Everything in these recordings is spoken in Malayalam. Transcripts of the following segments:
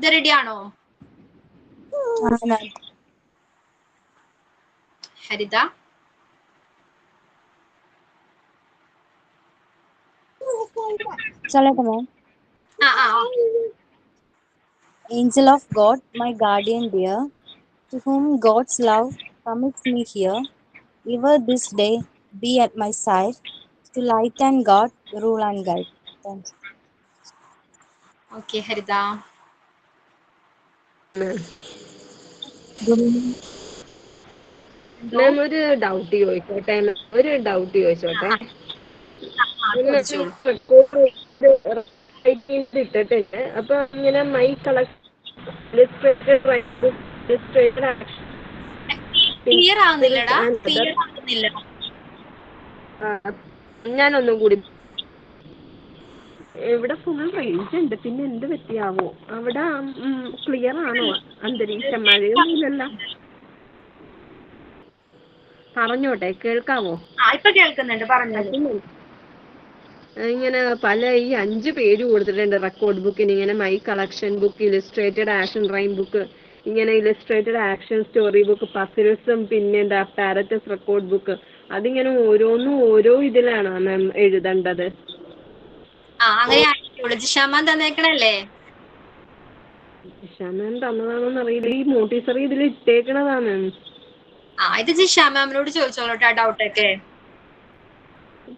ഇത് റെഡിയാണോ? ഹരിത Angel of God, my guardian dear, to whom God's love commits me here, ever this day be at my side, to light and guard, rule and guide. Thanks. Okay, ഹരിത. മാം ഒരു ഡൗട്ട് ചോദിച്ചോട്ടെ? ഇട്ടിട്ടുണ്ട്. അപ്പൊ ഇങ്ങനെ മൈ ഞാനൊന്നും കൂടി ഇവിടെ ഫുൾ റേഞ്ച് ഉണ്ട്. പിന്നെ എന്ത് പറ്റിയാവോ? അവിടെ ക്ലിയർ ആണോ അന്തരീക്ഷം? മഴയൊന്നുമില്ലല്ലോ. പറഞ്ഞോട്ടെ, കേൾക്കാവോ? ഇപ്പൊ കേൾക്കുന്നുണ്ട്, പറഞ്ഞു. ഇങ്ങനെ പല ഈ 5 പേജ് കൊടുത്തിട്ടുണ്ട് റെക്കോർഡ് ബുക്കിന്. ഇങ്ങനെ my collection book, illustrated action rhyme book, ഇങ്ങനെ ഇലിസ്ട്രേറ്റഡ് ആക്ഷൻ സ്റ്റോറി ബുക്ക്, പസിൽസും, പിന്നെ എന്താ പാരറ്റസ് റെക്കോർഡ് ബുക്ക്. അതിങ്ങനെ ഓരോന്നും ഓരോ ഇതിലാണ് മാം എഴുതേണ്ടത്. ജിഷാമാൻ തന്നേക്കണല്ലേ? ജിഷാമാൻ തന്നതാണെന്ന് അറിയില്ല. ഈ മോട്ടിസറി ഇതിൽ ഇട്ടേക്കണതാ മാം. ഇത് ജിഷാമാമിനോട് ചോദിച്ചോളൂട്ടോ ആ ഡൗട്ടൊക്കെ.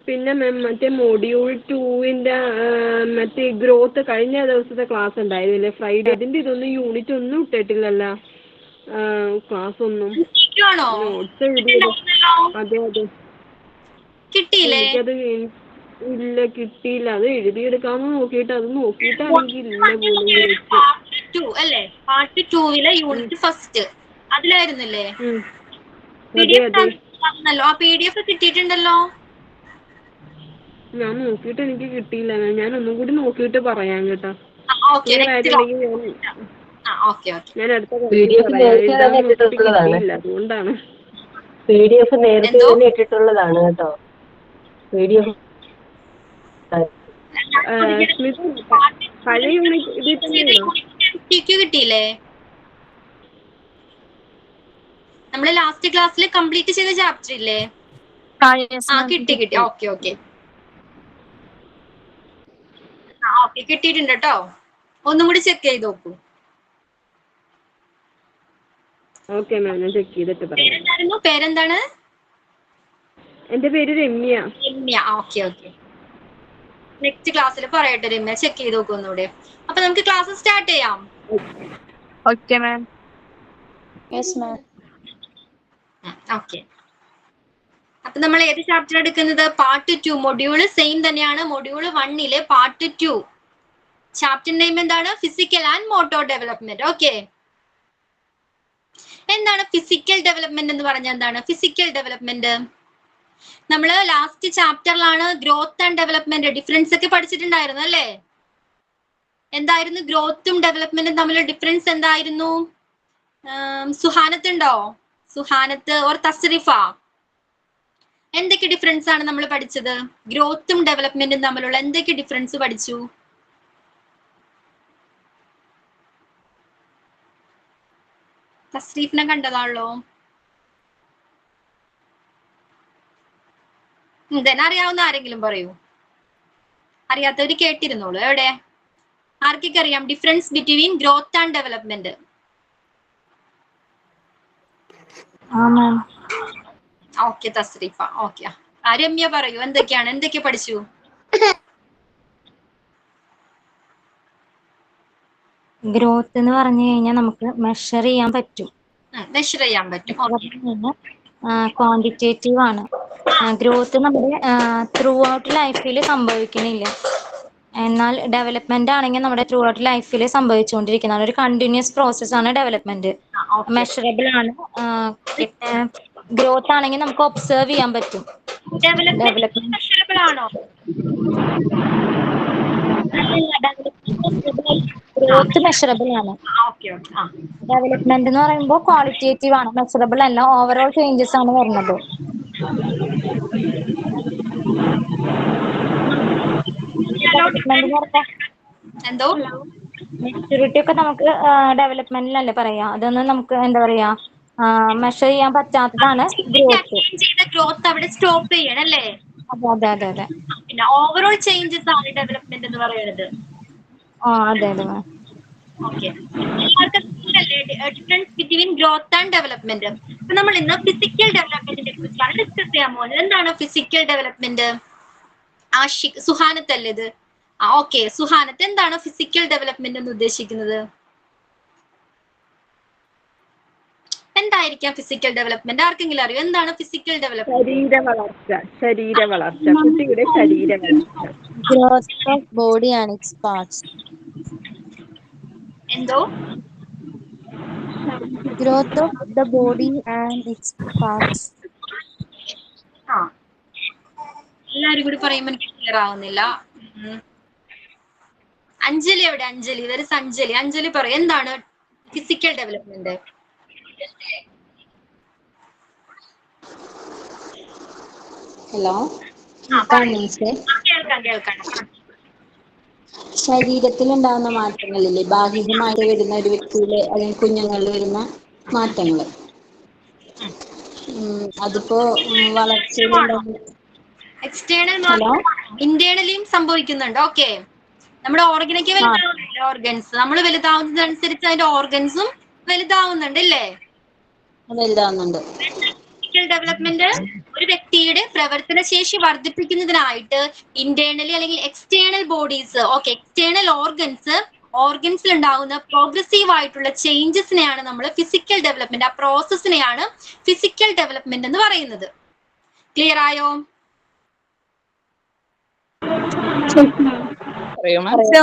പിന്നെ മാം മറ്റേ മൊഡ്യൂൾ 2-ന്റെ മറ്റേ ഗ്രോത്ത് കഴിഞ്ഞ ദിവസത്തെ ക്ലാസ് ഉണ്ടായിരുന്നില്ലേ, ഫ്രൈഡേ? അതിന്റെ ഇതൊന്നും യൂണിറ്റ് ഒന്നും ഇട്ടിട്ടില്ലല്ലോ, ക്ലാസ് ഒന്നും. നോട്ട്സ് എഴുതിയത്. അതെ അതെ, എനിക്കത് ഇല്ല, കിട്ടിയില്ല. അത് എഴുതിയെടുക്കാന്ന് നോക്കിയിട്ട് അത് നോക്കിയിട്ടാണെങ്കിൽ ഇല്ല പോലും. പാർട്ട് 2-ലെ യൂണിറ്റ് ഫസ്റ്റ് അതിലായിരുന്നില്ലേ? ആ PDF കിട്ടിയിട്ടുണ്ടല്ലോ. ഞാൻ നോക്കിയിട്ട് എനിക്ക് കിട്ടിയില്ല. ഞാൻ ഒന്നും കൂടി നോക്കിയിട്ട് പറയാം കേട്ടോ. ഞാൻ അടുത്ത കിട്ടിയില്ല, അതുകൊണ്ടാണ്. PDF നേരത്തെ തന്നെ ഇട്ടിട്ടുള്ളതാണ് കേട്ടോ. PDF പഴയ യൂണിറ്റ് കിട്ടിയില്ലേ? നമ്മള് ലാസ്റ്റ് ക്ലാസ്സിൽ കംപ്ലീറ്റ് ചെയ്ത ചാപ്റ്റർ ഇല്ലേ? കിട്ടി. ഓക്കെ കിട്ടിയിട്ടുണ്ട് കേട്ടോ. ഒന്നും കൂടി ചെക്ക് ചെയ്ത് നോക്കൂ. ഓക്കെ മാം, ഞാൻ ചെക്ക് ചെയ്തിട്ട് പറയാം. പേരെന്താണ്? എന്റെ പേര് രമ്യ. ഓക്കെ. നെക്സ്റ്റ് ക്ലാസ്സിൽ പറയട്ടെ രമ്യ, ചെക്ക് ചെയ്ത് നോക്കൂ ഒന്നുകൂടെ. അപ്പൊ നമുക്ക് ക്ലാസ് സ്റ്റാർട്ട് ചെയ്യാം. Okay ma'am. Yes ma'am. Okay. അപ്പൊ നമ്മൾ ഏത് ചാപ്റ്റർ എടുക്കുന്നത്? പാർട്ട് 2. മൊഡ്യൂള് സെയിം തന്നെയാണ്. മൊഡ്യൂള് 1-ലെ പാർട്ട് 2. ചാപ്റ്റർ നെയിം എന്താണ്? Physical and motor development. ഓക്കെ. എന്താണ് ഫിസിക്കൽ ഡെവലപ്മെന്റ് എന്ന് പറഞ്ഞാൽ? എന്താണ് ഫിസിക്കൽ ഡെവലപ്മെന്റ്? നമ്മള് ലാസ്റ്റ് ചാപ്റ്ററിലാണ് ഗ്രോത്ത് ആൻഡ് ഡെവലപ്മെന്റ് ഡിഫറൻസ് ഒക്കെ പഠിച്ചിട്ടുണ്ടായിരുന്നു അല്ലേ? എന്തായിരുന്നു ഗ്രോത്തും ഡെവലപ്മെന്റും തമ്മിലുള്ള ഡിഫറൻസ് എന്തായിരുന്നു? സുഹാനത്ത് ഉണ്ടോ? സുഹാനത്ത് ഓർ തസ്രിഫ, എന്തൊക്കെ ഡിഫറൻസ് ആണ് നമ്മൾ പഠിച്ചത്? ഗ്രോത്തും ഡെവലപ്മെന്റും തമ്മിലുള്ള എന്തൊക്കെ ഡിഫറൻസ് പഠിച്ചു? തസ്രീഫിനെ കണ്ടതാണല്ലോ. അറിയാവുന്ന ആരെങ്കിലും പറയൂ. അറിയാത്തവര് കേട്ടിരുന്നോളൂ. എവിടെ ആർക്കൊക്കെ അറിയാം difference between growth and development? Okay Thasreefa. Okay, Ramya പറയൂ, എന്തൊക്കെ പഠിച്ചു? ഗ്രോത്ത് എന്ന് പറഞ്ഞു കഴിഞ്ഞാൽ നമുക്ക് മെഷർ ചെയ്യാൻ പറ്റും. ക്വാണ്ടിറ്റേറ്റീവ് ആണ്. ഗ്രോത്ത് നമ്മുടെ ത്രൂ ഔട്ട് ലൈഫിൽ സംഭവിക്കുന്നില്ല. എന്നാൽ ഡെവലപ്മെന്റ് ആണെങ്കിൽ നമ്മുടെ ത്രൂ ഔട്ട് ലൈഫിൽ സംഭവിച്ചുകൊണ്ടിരിക്കുന്നതാണ്. ഒരു കണ്ടിന്യൂസ് പ്രോസസ് ആണ് ഡെവലപ്മെന്റ്. മെഷറബിൾ ആണ്. ഗ്രോത്ത് ആണെങ്കിൽ നമുക്ക് ഒബ്സർവ് ചെയ്യാൻ പറ്റും. ഡെവലപ്മെന്റ് ആണോ? ഗ്രോത്ത് മെഷറബിൾ ആണ്. ഡെവലപ്മെന്റ് എന്ന് പറയുമ്പോൾ ക്വാളിറ്റേറ്റീവ് ആണ്, മെഷറബിൾ അല്ല. ഓവറോൾ ചേഞ്ചസ് ആണ് വരുന്നത്. എന്തോ മെച്യൂരിറ്റി ഒക്കെ നമുക്ക് ഡെവലപ്മെന്റിലല്ലേ പറയാ, അതൊന്നും നമുക്ക് എന്താ പറയാ മെഷർ ചെയ്യാൻ പറ്റാത്തതാണ് ഗ്രോത്ത്. ഗ്രോത്ത് അവിടെ സ്റ്റോപ്പ് ചെയ്യണം അല്ലേ? അതെ അതെ അതെ അതെ. പിന്നെ ഓവറോൾ ചേഞ്ചസ് ആണ് ഡെവലപ്മെന്റ് എന്ന് പറയുന്നത്. അതെ അതെ. Okay, difference between growth and development. അപ്പൊ നമ്മൾ ഇന്ന് ഫിസിക്കൽ ഡെവലപ്മെന്റിനെ കുറിച്ചാണ് ഡിസ്കസ് ചെയ്യാൻ പോകുന്നത്. എന്താണ് ഫിസിക്കൽ ഡെവലപ്മെന്റ്? ആഷിഖ്, സുഹാനത്ത് അല്ലേ ഇത്? ഓക്കെ, സുഹാനത്ത്, എന്താണ് ഫിസിക്കൽ ഡെവലപ്മെന്റ് എന്ന് ഉദ്ദേശിക്കുന്നത്? എന്തായിരിക്കാം ഫിസിക്കൽ ഡെവലപ്മെന്റ്? ആർക്കെങ്കിലും അറിയോ എന്താണ് ഫിസിക്കൽ ഡെവലപ്മെന്റ്? ശരീര വളർച്ച, കുട്ടിയുടെ ശരീര വളർച്ച. Growth of body and its parts. എന്തോ? Growth of the body and its parts. എല്ലാരും കൂടി പറയുമ്പോൾ എനിക്ക് ക്ലിയർ ആവുന്നില്ല. അഞ്ജലി എവിടെ? അഞ്ജലി, ഇതൊരു അഞ്ജലി. അഞ്ജലി പറയും എന്താണ് ഫിസിക്കൽ ഡെവലപ്മെന്റ്? ഹലോ, കേൾക്കാം. ശരീരത്തിലുണ്ടാകുന്ന മാറ്റങ്ങളില്ലേ, ബാഹ്യമായിട്ട് വരുന്ന ഒരു വ്യക്തിയിലെ അല്ലെങ്കിൽ കുഞ്ഞുങ്ങളിൽ വരുന്ന മാറ്റങ്ങൾ, അതിപ്പോ വളർച്ചയിലുണ്ടാകുന്ന എക്സ്റ്റേണൽ ഇന്റേണലിയും സംഭവിക്കുന്നുണ്ട്. ഓക്കെ, നമ്മുടെ ഓർഗനൊക്കെ വലുതാവുന്നില്ല, ഓർഗൻസ് നമ്മൾ വലുതാവുന്നതനുസരിച്ച് അതിന്റെ ഓർഗൻസും വലുതാവുന്നുണ്ട് അല്ലേ? വലുതാവുന്നുണ്ട്. ഡെവലപ്മെന്റ് ഒരു വ്യക്തിയുടെ പ്രവർത്തന ശേഷി വർദ്ധിപ്പിക്കുന്നതിനായിട്ട് ഇന്റേണലി അല്ലെങ്കിൽ എക്സ്റ്റേണൽ ബോഡീസ്, ഓക്കെ, എക്സ്റ്റേണൽ ഓർഗൻസിൽ ഉണ്ടാകുന്ന പ്രോഗ്രസീവ് ആയിട്ടുള്ള ചേഞ്ചസിനെയാണ് നമ്മൾ ഫിസിക്കൽ ഡെവലപ്മെന്റ്, ആ പ്രോസസ്സിനെയാണ് ഫിസിക്കൽ ഡെവലപ്മെന്റ് എന്ന് പറയുന്നത്. ക്ലിയർ ആയോ?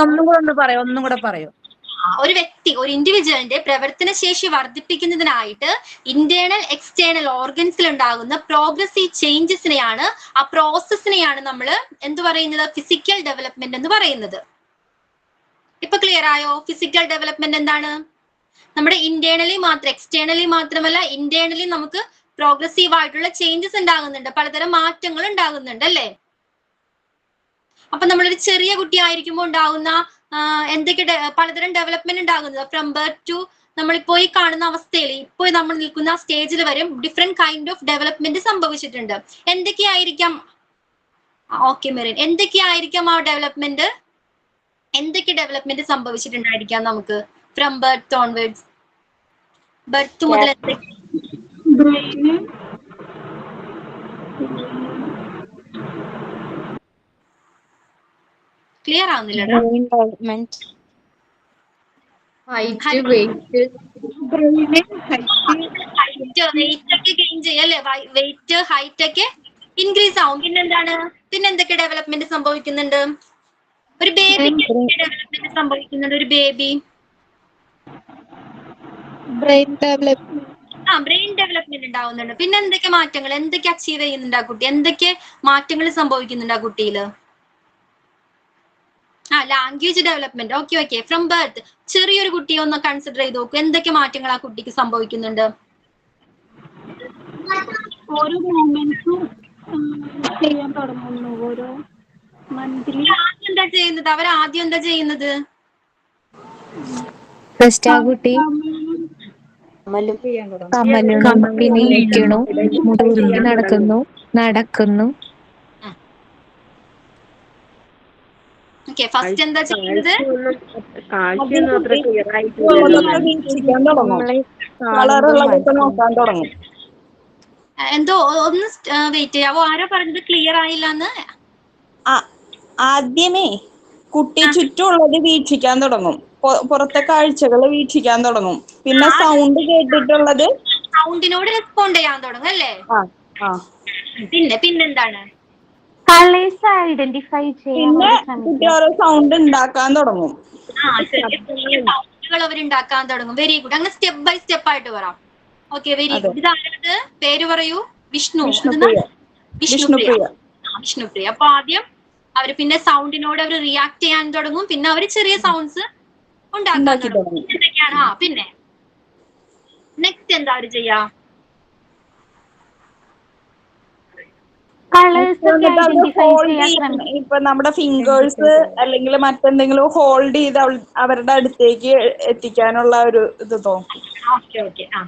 ഒന്നും കൂടെ പറയോ? ഒരു വ്യക്തി, ഒരു ഇൻഡിവിജ്വലിന്റെ പ്രവർത്തന ശേഷി വർദ്ധിപ്പിക്കുന്നതിനായിട്ട് ഇന്റേണൽ എക്സ്റ്റേണൽ ഓർഗൻസിൽ ഉണ്ടാകുന്ന പ്രോഗ്രസീവ് ചേഞ്ചസിനെയാണ്, ആ പ്രോസസ്സിനെയാണ് നമ്മൾ എന്ത് പറയുന്നത്? ഫിസിക്കൽ ഡെവലപ്മെന്റ് എന്ന് പറയുന്നത്. ഇപ്പൊ ക്ലിയർ ആയോ? ഫിസിക്കൽ ഡെവലപ്മെന്റ് എന്താണ്? നമ്മുടെ ഇന്റേണലി മാത്രം, എക്സ്റ്റേണലി മാത്രമല്ല, ഇന്റേണലി നമുക്ക് പ്രോഗ്രസീവ് ആയിട്ടുള്ള ചേഞ്ചസ് ഉണ്ടാകുന്നുണ്ട്, പലതരം മാറ്റങ്ങൾ ഉണ്ടാകുന്നുണ്ട് അല്ലേ? അപ്പൊ നമ്മളൊരു ചെറിയ കുട്ടി ആയിരിക്കുമ്പോൾ ഉണ്ടാകുന്ന എന്തൊക്കെ പലതരം ഡെവലപ്മെന്റ് ഉണ്ടാകുന്നത്, ഫ്രം ബർത്ത് ടു നമ്മളിപ്പോ ഈ കാണുന്ന അവസ്ഥയിൽ, ഇപ്പോൾ നമ്മൾ നിൽക്കുന്ന സ്റ്റേജിൽ വരെ ഡിഫറെന്റ് കൈൻഡ് ഓഫ് ഡെവലപ്മെന്റ് സംഭവിച്ചിട്ടുണ്ട്. എന്തൊക്കെയായിരിക്കാം? ഓക്കെ മെറിൻ, എന്തൊക്കെയായിരിക്കാം ആ ഡെവലപ്മെന്റ്? എന്തൊക്കെ ഡെവലപ്മെന്റ് സംഭവിച്ചിട്ടുണ്ടായിരിക്കാം നമുക്ക് ഫ്രം ബർത്ത് ഓൺവേർഡ്സ്? ബർത്ത് മുതൽ ക്ലിയർ ആവുന്നില്ല. വെയിറ്റ് ഒക്കെ ഗെയിൻ ചെയ്യും അല്ലെ? വെയിറ്റ്, ഹൈറ്റ് ഒക്കെ ഇൻക്രീസ് ആവും. പിന്നെന്താണ്? പിന്നെന്തൊക്കെ ഡെവലപ്മെന്റ് സംഭവിക്കുന്നുണ്ട്? ഒരു ബേബിക്ക് ഡെവലപ്മെന്റ് സംഭവിക്കുന്നുണ്ട്. ഒരു ബേബി ബ്രെയിൻ ഡെവലപ്മെന്റ് ഉണ്ടാവുന്നുണ്ട്. പിന്നെ എന്തൊക്കെ മാറ്റങ്ങൾ, എന്തൊക്കെ അച്ചീവ് ചെയ്യുന്നുണ്ട് ആ കുട്ടി? എന്തൊക്കെ മാറ്റങ്ങൾ സംഭവിക്കുന്നുണ്ട് ആ കുട്ടിയില്? Language development. Okay, from birth ചെറിയൊരു കുട്ടിയെ ഒന്ന് കൺസിഡർ ചെയ്ത് നോക്കൂ, എന്തൊക്കെ മാറ്റങ്ങൾ ആ കുട്ടിക്ക് സംഭവിക്കുന്നുണ്ട്? ഓരോ മൂവ്മെന്റ്സും ചെയ്യാൻ തുടങ്ങുന്നു. ഓരോ മന്ത്ലി എന്താ ചെയ്യുന്നത്? അവർ ആദ്യം എന്താ ചെയ്യുന്നത്? കുട്ടി കമ്പിനി ഇരിക്കണു, നടക്കുന്നു. ഫസ്റ്റ് എന്താ ചെയ്യുന്നത്? എന്തോ ഒന്ന് വെയിറ്റ് ചെയ്യാവോ? ആരോ പറഞ്ഞത് ക്ലിയർ ആയില്ലെന്ന്. ആദ്യമേ കുട്ടി ചുറ്റുമുള്ളത് വീക്ഷിക്കാൻ തുടങ്ങും, പുറത്തെ കാഴ്ചകൾ വീക്ഷിക്കാൻ തുടങ്ങും. പിന്നെ സൗണ്ട് കേട്ടിട്ടുള്ളത് സൗണ്ടിനോട് റെസ്പോണ്ട് ചെയ്യാൻ തുടങ്ങും അല്ലേ? പിന്നെന്താണ്? കളേഴ്സ് ഐഡന്റിഫൈ ചെയ്യാൻ കുട്ടി ഓരോ സൗണ്ട് ഉണ്ടാക്കാൻ തുടങ്ങും. സൗണ്ടുകൾ അവരുണ്ടാക്കാൻ തുടങ്ങും. Very good. അങ്ങനെ സ്റ്റെപ്പ് ബൈ സ്റ്റെപ്പ് ആയിട്ട് വരാം. Okay, very good. ഇതാരത്? പേര് പറയൂ. വിഷ്ണുപ്രിയ. അപ്പൊ ആദ്യം അവര് പിന്നെ സൗണ്ടിനോട് അവർ റിയാക്ട് ചെയ്യാൻ തുടങ്ങും. പിന്നെ അവര് ചെറിയ സൗണ്ട്സ് ഉണ്ടാക്കാൻ തുടങ്ങും. എന്തൊക്കെയാണ്? പിന്നെ നെക്സ്റ്റ് എന്താ അവര് ചെയ്യാ? കളേഴ്സ് ഒക്കെ എന്നിട്ട് അത് ഐഡന്റിഫൈ ഹോൾഡ് ചെയ്യാൻ ചെയ്യും. ഇപ്പൊ നമ്മുടെ ഫിംഗേഴ്സ് അല്ലെങ്കിൽ മറ്റെന്തെങ്കിലും ഹോൾഡ് ചെയ്ത് അവരുടെ അടുത്തേക്ക് എത്തിക്കാനുള്ള ഒരു ഇത് തോന്നും. Okay okay. ആ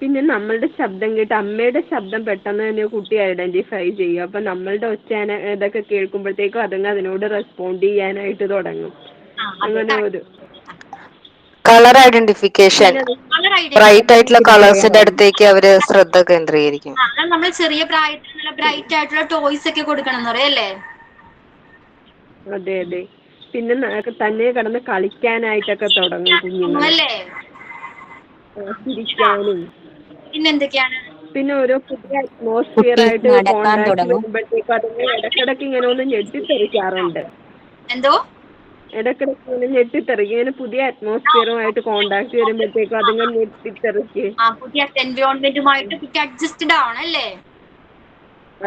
പിന്നെ നമ്മളുടെ ശബ്ദം കേട്ട് അമ്മയുടെ ശബ്ദം പെട്ടെന്ന് തന്നെ കുട്ടി ഐഡന്റിഫൈ ചെയ്യും. അപ്പൊ നമ്മളുടെ ഒച്ചാന ഇതൊക്കെ കേൾക്കുമ്പോഴത്തേക്കും അതങ്ങ് അതിനോട് റെസ്പോണ്ട് ചെയ്യാനായിട്ട് തുടങ്ങും. അങ്ങനെ ഒരു കളർ ഐഡന്റിഫിക്കേഷൻ, കളർ ബ്രൈറ്റ് ആയിട്ടുള്ള കളേഴ്സിന്റെ ഐഡന്റിറ്റി. അടുത്തേക്ക് അവര് ശ്രദ്ധ കേന്ദ്രീകരിക്കും. നമ്മൾ ചെറിയ പ്രായത്തിൽ നല്ല ബ്രൈറ്റ് ആയിട്ടുള്ള ടോയ്സ് ഒക്കെ കൊടുക്കണം എന്ന് പറയല്ലേ? അതെ അതെ. പിന്നെ തന്നെ കിടന്ന് കളിക്കാനായിട്ടൊക്കെ തുടങ്ങും കുഞ്ഞുങ്ങൾ, അല്ലേ? ചിരിക്കാനും. പിന്നെന്തൊക്കെയാണ്? പിന്നെ ഓരോ പുതിയ അറ്റ്മോസ്ഫിയർ ആയിട്ട് കോണ്ടാക്ട് വരുമ്പോഴത്തേക്കും അതിന് ഇടക്കിടക്ക് ഇങ്ങനെ ഒന്ന് ഞെട്ടിത്തെറിക്കാറുണ്ട്. എന്തോ ഇടക്കിടക്ക് ഇങ്ങനെ ഞെട്ടിത്തെറിക്കും. ഇങ്ങനെ പുതിയ അറ്റ്മോസ്ഫിയറുമായിട്ട് കോണ്ടാക്ട് വരുമ്പോഴത്തേക്കും അതിങ്ങനെ ഞെട്ടിത്തെറിക്ക്. പുതിയ എൻവയോൺമെന്റുമായിട്ട് കുട്ടി അഡ്ജസ്റ്റഡ് ആണ് അല്ലേ?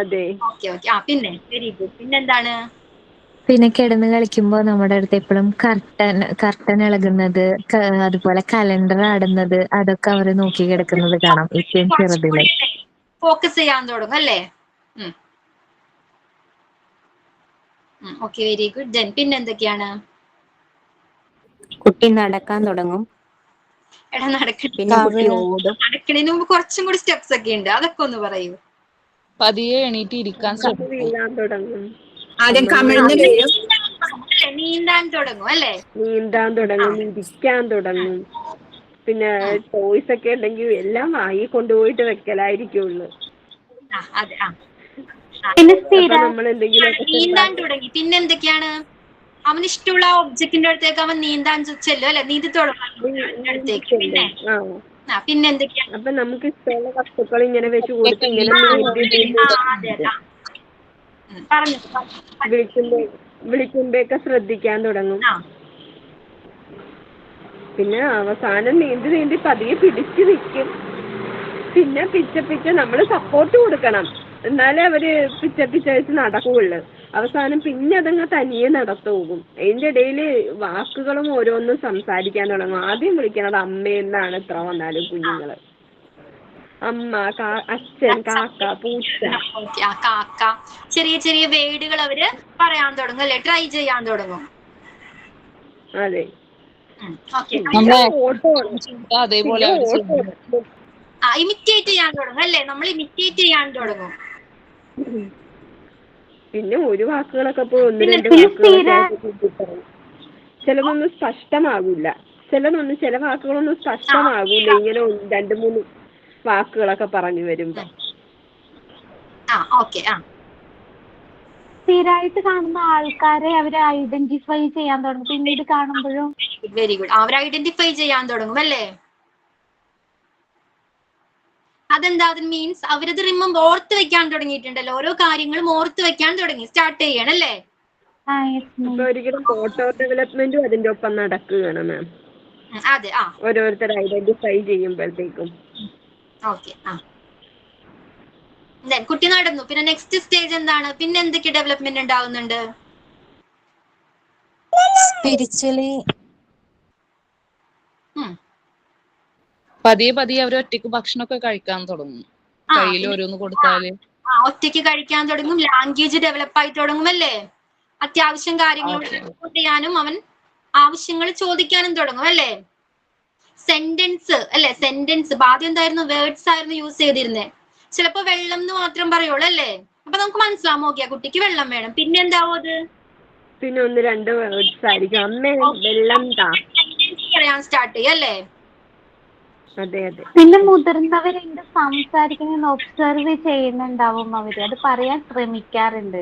അതെ. Okay okay. പിന്നെ വെരി ഗുഡ്. പിന്നെന്താണ്? പിന്നെ കിടന്ന് കളിക്കുമ്പോൾ നമ്മുടെ അടുത്ത് എപ്പോഴും കർട്ടൻ ഇളകുന്നത്, അതുപോലെ കലണ്ടർ ആടുന്നത്, അതൊക്കെ അവര് നോക്കി കിടക്കുന്നത് കാണാം ഏറ്റവും ചെറുതില്. ഫോക്കസ് ചെയ്യാൻ തുടങ്ങും അല്ലേ? Okay very good. ദെൻ പിന്നെന്തൊക്കെയാണ്? കുട്ടി നടക്കാൻ തുടങ്ങും. എടാ നടക്കണതിന് മുമ്പ് കുറച്ചും കൂടി സ്റ്റെപ്സ് ഒക്കെ ഉണ്ട്, അതൊക്കെ ഒന്ന് പറയൂ. പതിയെ എണീറ്റ് ഇരിക്കാൻ ശ്രമിക്കും. വീഴാൻ തുടങ്ങും. ആദ്യം കമിഴ്ന്ന് വീഴും, നീന്താൻ തുടങ്ങും അല്ലേ? നീന്താൻ തുടങ്ങും, ഇരിക്കാൻ തുടങ്ങും. പിന്നെ ടോയ്സ് ഒക്കെ ഉണ്ടെങ്കിൽ എല്ലാം വാങ്ങി കൊണ്ടുപോയിട്ട് വെക്കലായിരിക്കുള്ളൂ. അതെ. പിന്നെ നമ്മൾ എന്തെങ്കിലും നീന്താൻ തുടങ്ങി. പിന്നെന്തൊക്കെയാണ്? അവന് ഇഷ്ടമുള്ള ഒബ്ജക്റ്റിന്റെ അടുത്തേക്ക് അവൻ നീന്താൻ ചെല്ലും അല്ലെ? നീന്തി തുടങ്ങും അടുത്തേക്ക്. പിന്നെന്തൊക്കെയാണ്? അപ്പൊ നമുക്ക് ഇഷ്ടമുള്ള വസ്തുക്കൾ ഇങ്ങനെ വെച്ച് കൊടുത്ത് ഇങ്ങനെ വിളിക്കുമ്പോഴൊക്കെ ശ്രദ്ധിക്കാൻ തുടങ്ങും. പിന്നെ അവസാനം നീന്തി പതിയെ പിടിച്ചു നിൽക്കും. പിന്നെ പിച്ച നമ്മൾ സപ്പോർട്ട് കൊടുക്കണം, എന്നാലേ അവര് പിച്ച വെച്ച് നടക്കുള്ളൂ. അവസാനം പിന്നെ അതങ്ങ് തനിയെ നടത്തുപോകും. അതിന്റെ ഇടയിൽ വാക്കുകളും ഓരോന്നും സംസാരിക്കാൻ തുടങ്ങും. ആദ്യം വിളിക്കണത് അമ്മയെന്നാണ് എത്ര വന്നാലും കുഞ്ഞുങ്ങള്. അമ്മ, അച്ഛൻ, കാക്ക, പൂച്ച. കാക്ക, ചെറിയ ചെറിയ വേർഡുകൾ അവര് പറയാൻ തുടങ്ങും അല്ലെ? ട്രൈ ചെയ്യാൻ തുടങ്ങും. അതെ. അതേപോലെ ഇമിറ്റേറ്റ് ചെയ്യാൻ തുടങ്ങും അല്ലേ? നമ്മൾ ഇമിറ്റേറ്റ് ചെയ്യാൻ തുടങ്ങും. പിന്നെ ഒരു വാക്കുകളൊക്കെ ഇപ്പോൾ 1-2 വാക്കുകളൊക്കെ ചിലതൊന്നും സ്പഷ്ടമാകില്ല. ചില വാക്കുകളൊന്നും സ്പഷ്ടമാകൂല. ഇങ്ങനെ 2-3 വാക്കുകളൊക്കെ പറഞ്ഞു വരുമ്പോ. സ്ഥിരമായിട്ട് കാണുന്ന ആൾക്കാരെ അവര് ഐഡന്റിഫൈ ചെയ്യാൻ തുടങ്ങും. പിന്നീട് കാണുമ്പോഴും വെരി ഗുഡ്. അവർ ഐഡന്റിഫൈ ചെയ്യാൻ തുടങ്ങും അല്ലേ? അതെന്താ? അതിന് മീൻസ് അവരത് റിമെമ്പർ ഓർത്ത് വെക്കാൻ തുടങ്ങിയിട്ടുണ്ടല്ലോ. ഓരോ കാര്യങ്ങളും ഓർത്ത് വെക്കാൻ തുടങ്ങി, സ്റ്റാർട്ട് ചെയ്യണം അല്ലേ? ഒരിക്കലും ഫോട്ടോ ഡെവലപ്മെന്റും അതിന്റെ ഒപ്പം നടക്കുകയാണ് മാം. അതെ. ഓരോരുത്തർ ഐഡന്റിഫൈ ചെയ്യുമ്പോഴത്തേക്കും. ഓക്കെ. കുട്ടി നടന്നു. പിന്നെ നെക്സ്റ്റ് സ്റ്റേജ് എന്താണ്? പിന്നെ എന്തൊക്കെ ഡെവലപ്മെന്റ് ഉണ്ടാവുന്നുണ്ട്? സ്പിരിച്വലി പതിയെ അവർ ഒറ്റയ്ക്ക് ഭക്ഷണമൊക്കെ കഴിക്കാൻ തുടങ്ങും. കയ്യിൽ ഓരോന്ന് കൊടുത്താല് ഒറ്റയ്ക്ക് കഴിക്കാൻ തുടങ്ങും. ലാംഗ്വേജ് ഡെവലപ്പ് ആയി തുടങ്ങും അല്ലേ? അത്യാവശ്യം കാര്യങ്ങൾ ചെയ്യാനും അവൻ ആവശ്യങ്ങൾ ചോദിക്കാനും തുടങ്ങും അല്ലേ? സെന്റൻസ് അല്ലെ? സെന്റൻസ് ആദ്യം എന്തായിരുന്നു? വേർഡ്സ് ആയിരുന്നു യൂസ് ചെയ്തിരുന്നേ. ചിലപ്പോ വെള്ളം എന്ന് മാത്രം പറയുള്ളൂ അല്ലേ? അപ്പൊ നമുക്ക് മനസ്സിലാവും, ഓക്കെ കുട്ടിക്ക് വെള്ളം വേണം. പിന്നെ എന്താവും? അത് പിന്നെ 1-2 വേർഡ്സ് ആയിരിക്കും. അമ്മ വെള്ളം പറയാൻ സ്റ്റാർട്ട് ചെയ്യും അല്ലേ? അതെ. പിന്നെ മുതിർന്നവരെന്ത് സംസാരിക്കുന്നത് ഒബ്സർവ് ചെയ്യുന്നുണ്ടാവും അവര്. അത് പറയാൻ ശ്രമിക്കാറുണ്ട്.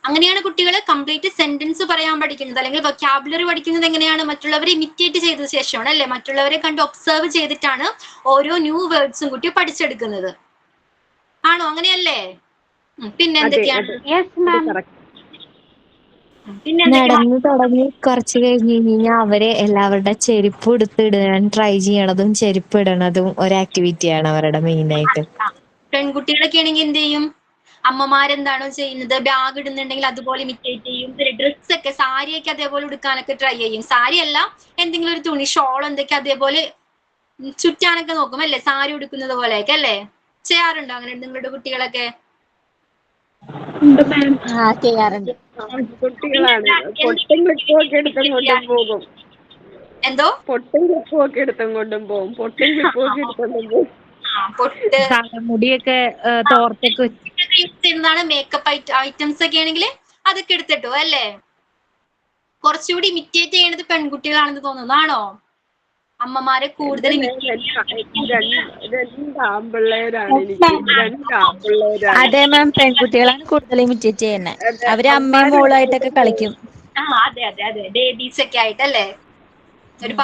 അങ്ങനെയാണ് കുട്ടികൾ കംപ്ലീറ്റ് സെന്റൻസ് പറയാൻ പഠിക്കുന്നത്, അല്ലെങ്കിൽ വൊക്കാബുലറി പഠിക്കുന്നത് എങ്ങനെയാണ്? മറ്റുള്ളവരെ ഇമിറ്റേറ്റ് ചെയ്ത ശേഷമാണ് അല്ലെ? മറ്റുള്ളവരെ കണ്ട് ഒബ്സർവ് ചെയ്തിട്ടാണ് ഓരോ ന്യൂ വേർഡ്സും കുട്ടി പഠിച്ചെടുക്കുന്നത്. ആണോ? അങ്ങനെയല്ലേ? പിന്നെ എന്തൊക്കെയാണ്? നടന്നു തുടങ്ങി കുറച്ച് കഴിഞ്ഞ് കഴിഞ്ഞാൽ അവരെ എല്ലാവരുടെ ചെരുപ്പ് എടുത്തിടാൻ ട്രൈ ചെയ്യണതും ചെരുപ്പ് ഇടണതും ഒരു ആക്ടിവിറ്റിയാണ് അവരുടെ മെയിൻ ആയിട്ട്. പെൺകുട്ടികളൊക്കെ ആണെങ്കിൽ എന്ത് ചെയ്യും? അമ്മമാരെന്താണോ ചെയ്യുന്നത്, ബാഗ് ഇടുന്നുണ്ടെങ്കിൽ അതുപോലെ ഇമിറ്റേറ്റ് ചെയ്യും. ഡ്രസ്സ് ഒക്കെ, സാരിയൊക്കെ അതേപോലെ ഉടുക്കാനൊക്കെ ട്രൈ ചെയ്യും. സാരി അല്ല, എന്തെങ്കിലും ഒരു തുണി, ഷോൾ എന്തൊക്കെ അതേപോലെ ചുറ്റാനൊക്കെ നോക്കും അല്ലെ? സാരി ഉടുക്കുന്നത് പോലെയൊക്കെ അല്ലേ? ചെയ്യാറുണ്ടോ അങ്ങനെ നിങ്ങളുടെ കുട്ടികളൊക്കെ? ചെയ്യാറുണ്ട്. കുട്ടികളാണ് പൊട്ടും ക്ലിപ്പും ഒക്കെ എടുത്തും കൊണ്ടും പോകും. എന്തോ പൊട്ടും ക്ലിപ്പും ഒക്കെ എടുത്തും കൊണ്ടും പോകും. പൊട്ടും ക്ലിപ്പും ഒക്കെ എടുത്തുകൊണ്ടും പോകും. പൊട്ട് മുടിയൊക്കെ തോർത്തൊക്കെ യൂസ് ചെയ്യുന്നതാണ്. മേക്കപ്പ് ഐറ്റംസ് ഒക്കെ ആണെങ്കിൽ അതൊക്കെ എടുത്തിട്ടു അല്ലേ? കുറച്ചുകൂടി ഇമിറ്റേറ്റ് ചെയ്യണത് പെൺകുട്ടികളാണെന്ന് തോന്നുന്നു. ആണോ? അമ്മമാരെ കൂടുതൽ രണ്ടാമ്പിള്ളേരാണ് എനിക്ക്. രണ്ടാമ്പിള്ളേരാണ്. അതെ മാം, പെൺകുട്ടികളാണ് കൂടുതൽ ഇമിറ്റേറ്റ് ചെയ്യുന്നത്. അവര് അമ്മയും മോളായിട്ടൊക്കെ കളിക്കും. അതെ അതെ അതെ, ബേബീസ് ഒക്കെ ആയിട്ടല്ലേ? ഒരു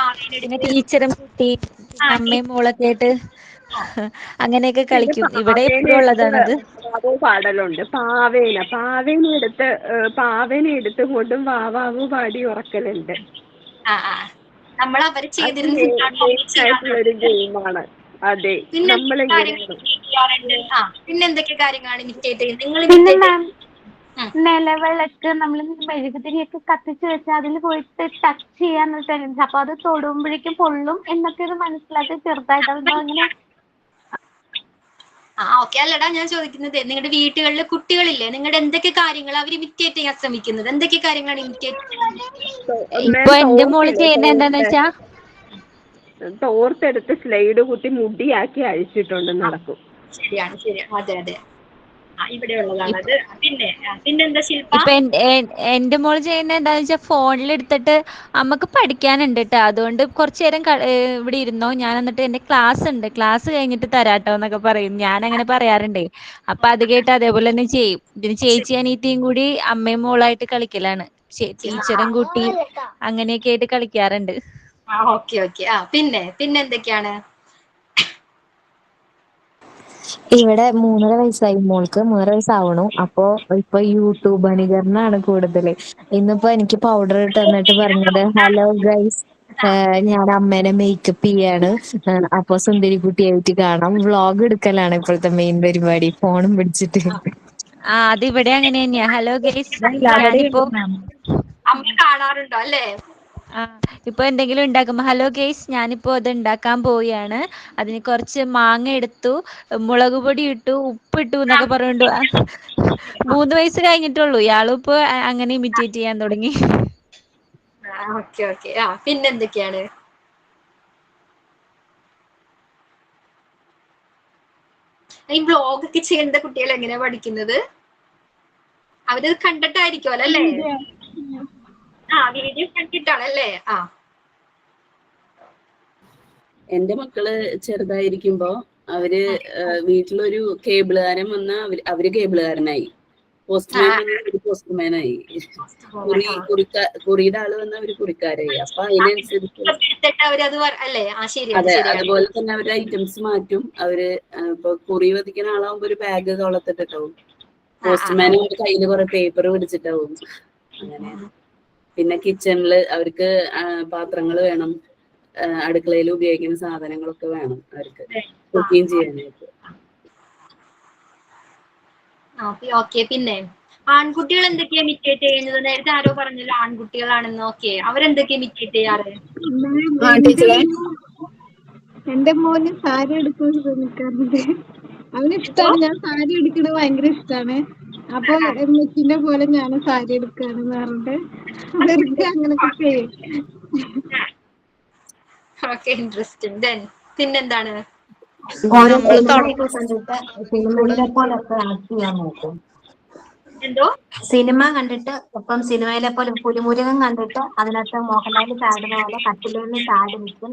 പിന്നെ ടീച്ചറും കുട്ടി അമ്മയും മോളൊക്കെ ആയിട്ട് അങ്ങനെയൊക്കെ കളിക്കും. ഇവിടെ എപ്പോഴും ഉള്ളതാണത്. പാടലുണ്ട്. പാവേനെ എടുത്ത് കൊണ്ടും വാവാവു പാടി ഉറക്കലുണ്ട്. നമ്മൾ അവര് ചെയ്തിരുന്നൊരു ഗെയിമാണ്. അതെ, പിന്നെന്തൊക്കെ കാര്യങ്ങളാണ് ഇമിറ്റേറ്റ് ചെയ്യുന്നത്? പിന്നെ മാം നിലവിളക്ക് നമ്മൾ മെഴുകുതിരിയൊക്കെ കത്തിച്ച് വെച്ചാൽ അതിൽ പോയിട്ട് ടച്ച് ചെയ്യാന്ന് ടെൻഡൻസി. അപ്പൊ അത് തൊടുമ്പോഴേക്കും പൊള്ളും എന്നൊക്കെ ഇത് മനസ്സിലാക്കി ചെറുതായിട്ട് അങ്ങനെ. ഓക്കെ. അല്ലടാ, ഞാൻ ചോദിക്കുന്നത് നിങ്ങളുടെ വീട്ടുകളിൽ കുട്ടികളില്ലേ? നിങ്ങളുടെ എന്തൊക്കെ കാര്യങ്ങൾ അവർ ഇമിറ്റേറ്റ് ചെയ്യാൻ ശ്രമിക്കുന്നത്? എന്തൊക്കെ കാര്യങ്ങളാണ് ഇമിറ്റേറ്റ് ഇപ്പൊ എന്റെ മോള് ചെയ്യുന്നത് എന്താന്ന് വെച്ചാ തോർത്തെടുത്ത് സ്ലൈഡ് കുത്തി മുടിയാക്കി അഴിച്ചിട്ടുണ്ട് നടക്കും. ശരിയാണ് ശരിയാണ്. അതെ അതെ, ഇവിടെ ഉള്ളതാണത്. പിന്നെന്താ ശില്പ? ഇപ്പൊ എന്റെ മോള് ചെയ്യുന്നത് എന്താന്ന് വെച്ചാൽ ഫോണിൽ എടുത്തിട്ട് അമ്മക്ക് പഠിക്കാനുണ്ട് കേട്ടോ, അതുകൊണ്ട് കുറച്ചു നേരം ഇവിടെ ഇരുന്നോ, ഞാൻ എന്നിട്ട് എന്റെ ക്ലാസ് കഴിഞ്ഞിട്ട് തരാട്ടോ എന്നൊക്കെ പറയും. ഞാൻ അങ്ങനെ പറയാറുണ്ടേ. അപ്പൊ അത് കേട്ട് അതേപോലെ തന്നെ ചെയ്യും. ഇതിന് ചേച്ചി അനിയത്തിയും കൂടി അമ്മയും മോളായിട്ട് കളിക്കലാണ്. ടീച്ചറും കുട്ടി അങ്ങനെയൊക്കെ ആയിട്ട് കളിക്കാറുണ്ട്. Okay okay. പിന്നെ എന്തൊക്കെയാണ്? ഇവിടെ 3.5 വയസ്സായി മോൾക്ക്. 3.5 വയസ്സാവണു. അപ്പൊ ഇപ്പൊ യൂട്യൂബ് അനുകരണമാണ് കൂടുതൽ. ഇന്നിപ്പോ എനിക്ക് പൗഡർ തന്നിട്ട് പറഞ്ഞത്, ഹലോ ഗൈസ്, ഞാൻ അമ്മേനെ മേക്കപ്പ് ചെയ്യാണ്, അപ്പൊ സുന്ദരി കുട്ടിയായിട്ട് കാണാം. വ്ളോഗ് എടുക്കലാണ് ഇപ്പോഴത്തെ മെയിൻ പരിപാടി, ഫോണും പിടിച്ചിട്ട്. അത് ഇവിടെ അങ്ങനെ തന്നെയാ. ഹലോ ഗൈസ്, ഞാനിപ്പോ അമ്മ കാണാറുണ്ടോ അല്ലേ? ഇപ്പൊ എന്തെങ്കിലും ഉണ്ടാക്കുമ്പോ ഹലോ ഗൈസ്, ഞാനിപ്പോ അത് ഉണ്ടാക്കാൻ പോവുകയാണ്, അതിന് കുറച്ച് മാങ്ങ എടുത്തു, മുളക് പൊടി ഇട്ടു, ഉപ്പിട്ടു എന്നൊക്കെ പറഞ്ഞോണ്ട് 3 വയസ്സ് കഴിഞ്ഞിട്ടുള്ളൂ. ഇയാളും ഇപ്പൊ അങ്ങനെ ഇമിറ്റേറ്റ് ചെയ്യാൻ തുടങ്ങി. Okay okay. പിന്നെന്തൊക്കെയാണ്? ഈ ബ്ലോഗ് ഒക്കെ ചെയ്യേണ്ട കുട്ടികൾ എങ്ങനെയാ പഠിക്കുന്നത്? അവരത് കണ്ടിട്ടായിരിക്കുമല്ലോ അല്ലേ? വീഡിയോ കണ്ടിട്ടാണല്ലേ? എന്റെ മക്കള് ചെറുതായിരിക്കുമ്പോ അവര് വീട്ടിലൊരു കേബിളുകാരൻ വന്ന അവര് കേബിളുകാരനായി, പോസ്റ്റ്മാൻ വന്ന അവര് പോസ്റ്റ്മാനായി, കുറിയുടെ ആള് വന്ന അവര് കുറിക്കാരായി. അപ്പൊ അതിനനുസരിച്ച് അതെ, അതുപോലെ തന്നെ അവരുടെ ഐറ്റംസ് മാറ്റും. അവര് ഇപ്പൊ കുറി വധിക്കുന്ന ആളാവുമ്പോ ഒരു ബാഗ് തൊളത്തിട്ടിട്ടാവും, പോസ്റ്റ്മാൻ കയ്യില് കുറെ പേപ്പർ പിടിച്ചിട്ടാവും. അങ്ങനെ. പിന്നെ കിച്ചണില് അവർക്ക് പാത്രങ്ങൾ വേണം, അടുക്കളയിൽ ഉപയോഗിക്കുന്ന സാധനങ്ങളൊക്കെ വേണം അവർക്ക് കുക്കിംഗ് ചെയ്യാനായിട്ട്. ഓക്കെ. പിന്നെ ആൺകുട്ടികൾ എന്തൊക്കെയാ ഇമിറ്റേറ്റ് ചെയ്യുന്നത്? നേരത്തെ ആരോ പറഞ്ഞല്ലോ ആൺകുട്ടികളാണെന്ന്. ഓക്കെ, അവരെന്തൊക്കെയാ ഇമിറ്റേറ്റ് ചെയ്യാറ്? എന്റെ മോന് സാരി എടുക്കാൻ ശ്രമിക്കാറുണ്ട്. അവന് ഇഷ്ടമാണ്, ഞാൻ സാരി എടുക്കണത് ഭയങ്കര ഇഷ്ടമാണ്. അപ്പൊ എമ്മച്ചിന്റെ പോലെ ഞാനും സാരി എടുക്കാണെന്ന് പറഞ്ഞിട്ട് വെറുതെ അങ്ങനൊക്കെ ചെയ്യും. Okay, interesting. പിന്നെന്താണ്? സിനിമയിലെ പോലൊക്കെ ആക്ട് ചെയ്യാൻ നോക്കും. എന്തോ സിനിമ കണ്ടിട്ട് ഇപ്പം സിനിമയിലെ പോലെ പുലിമുരുകൻ കണ്ടിട്ട് അതിനകത്ത് മോഹൻലാൽ ചാടുന്ന പോലെ കട്ടിലേന്ന് ചാടി നിൽക്കും.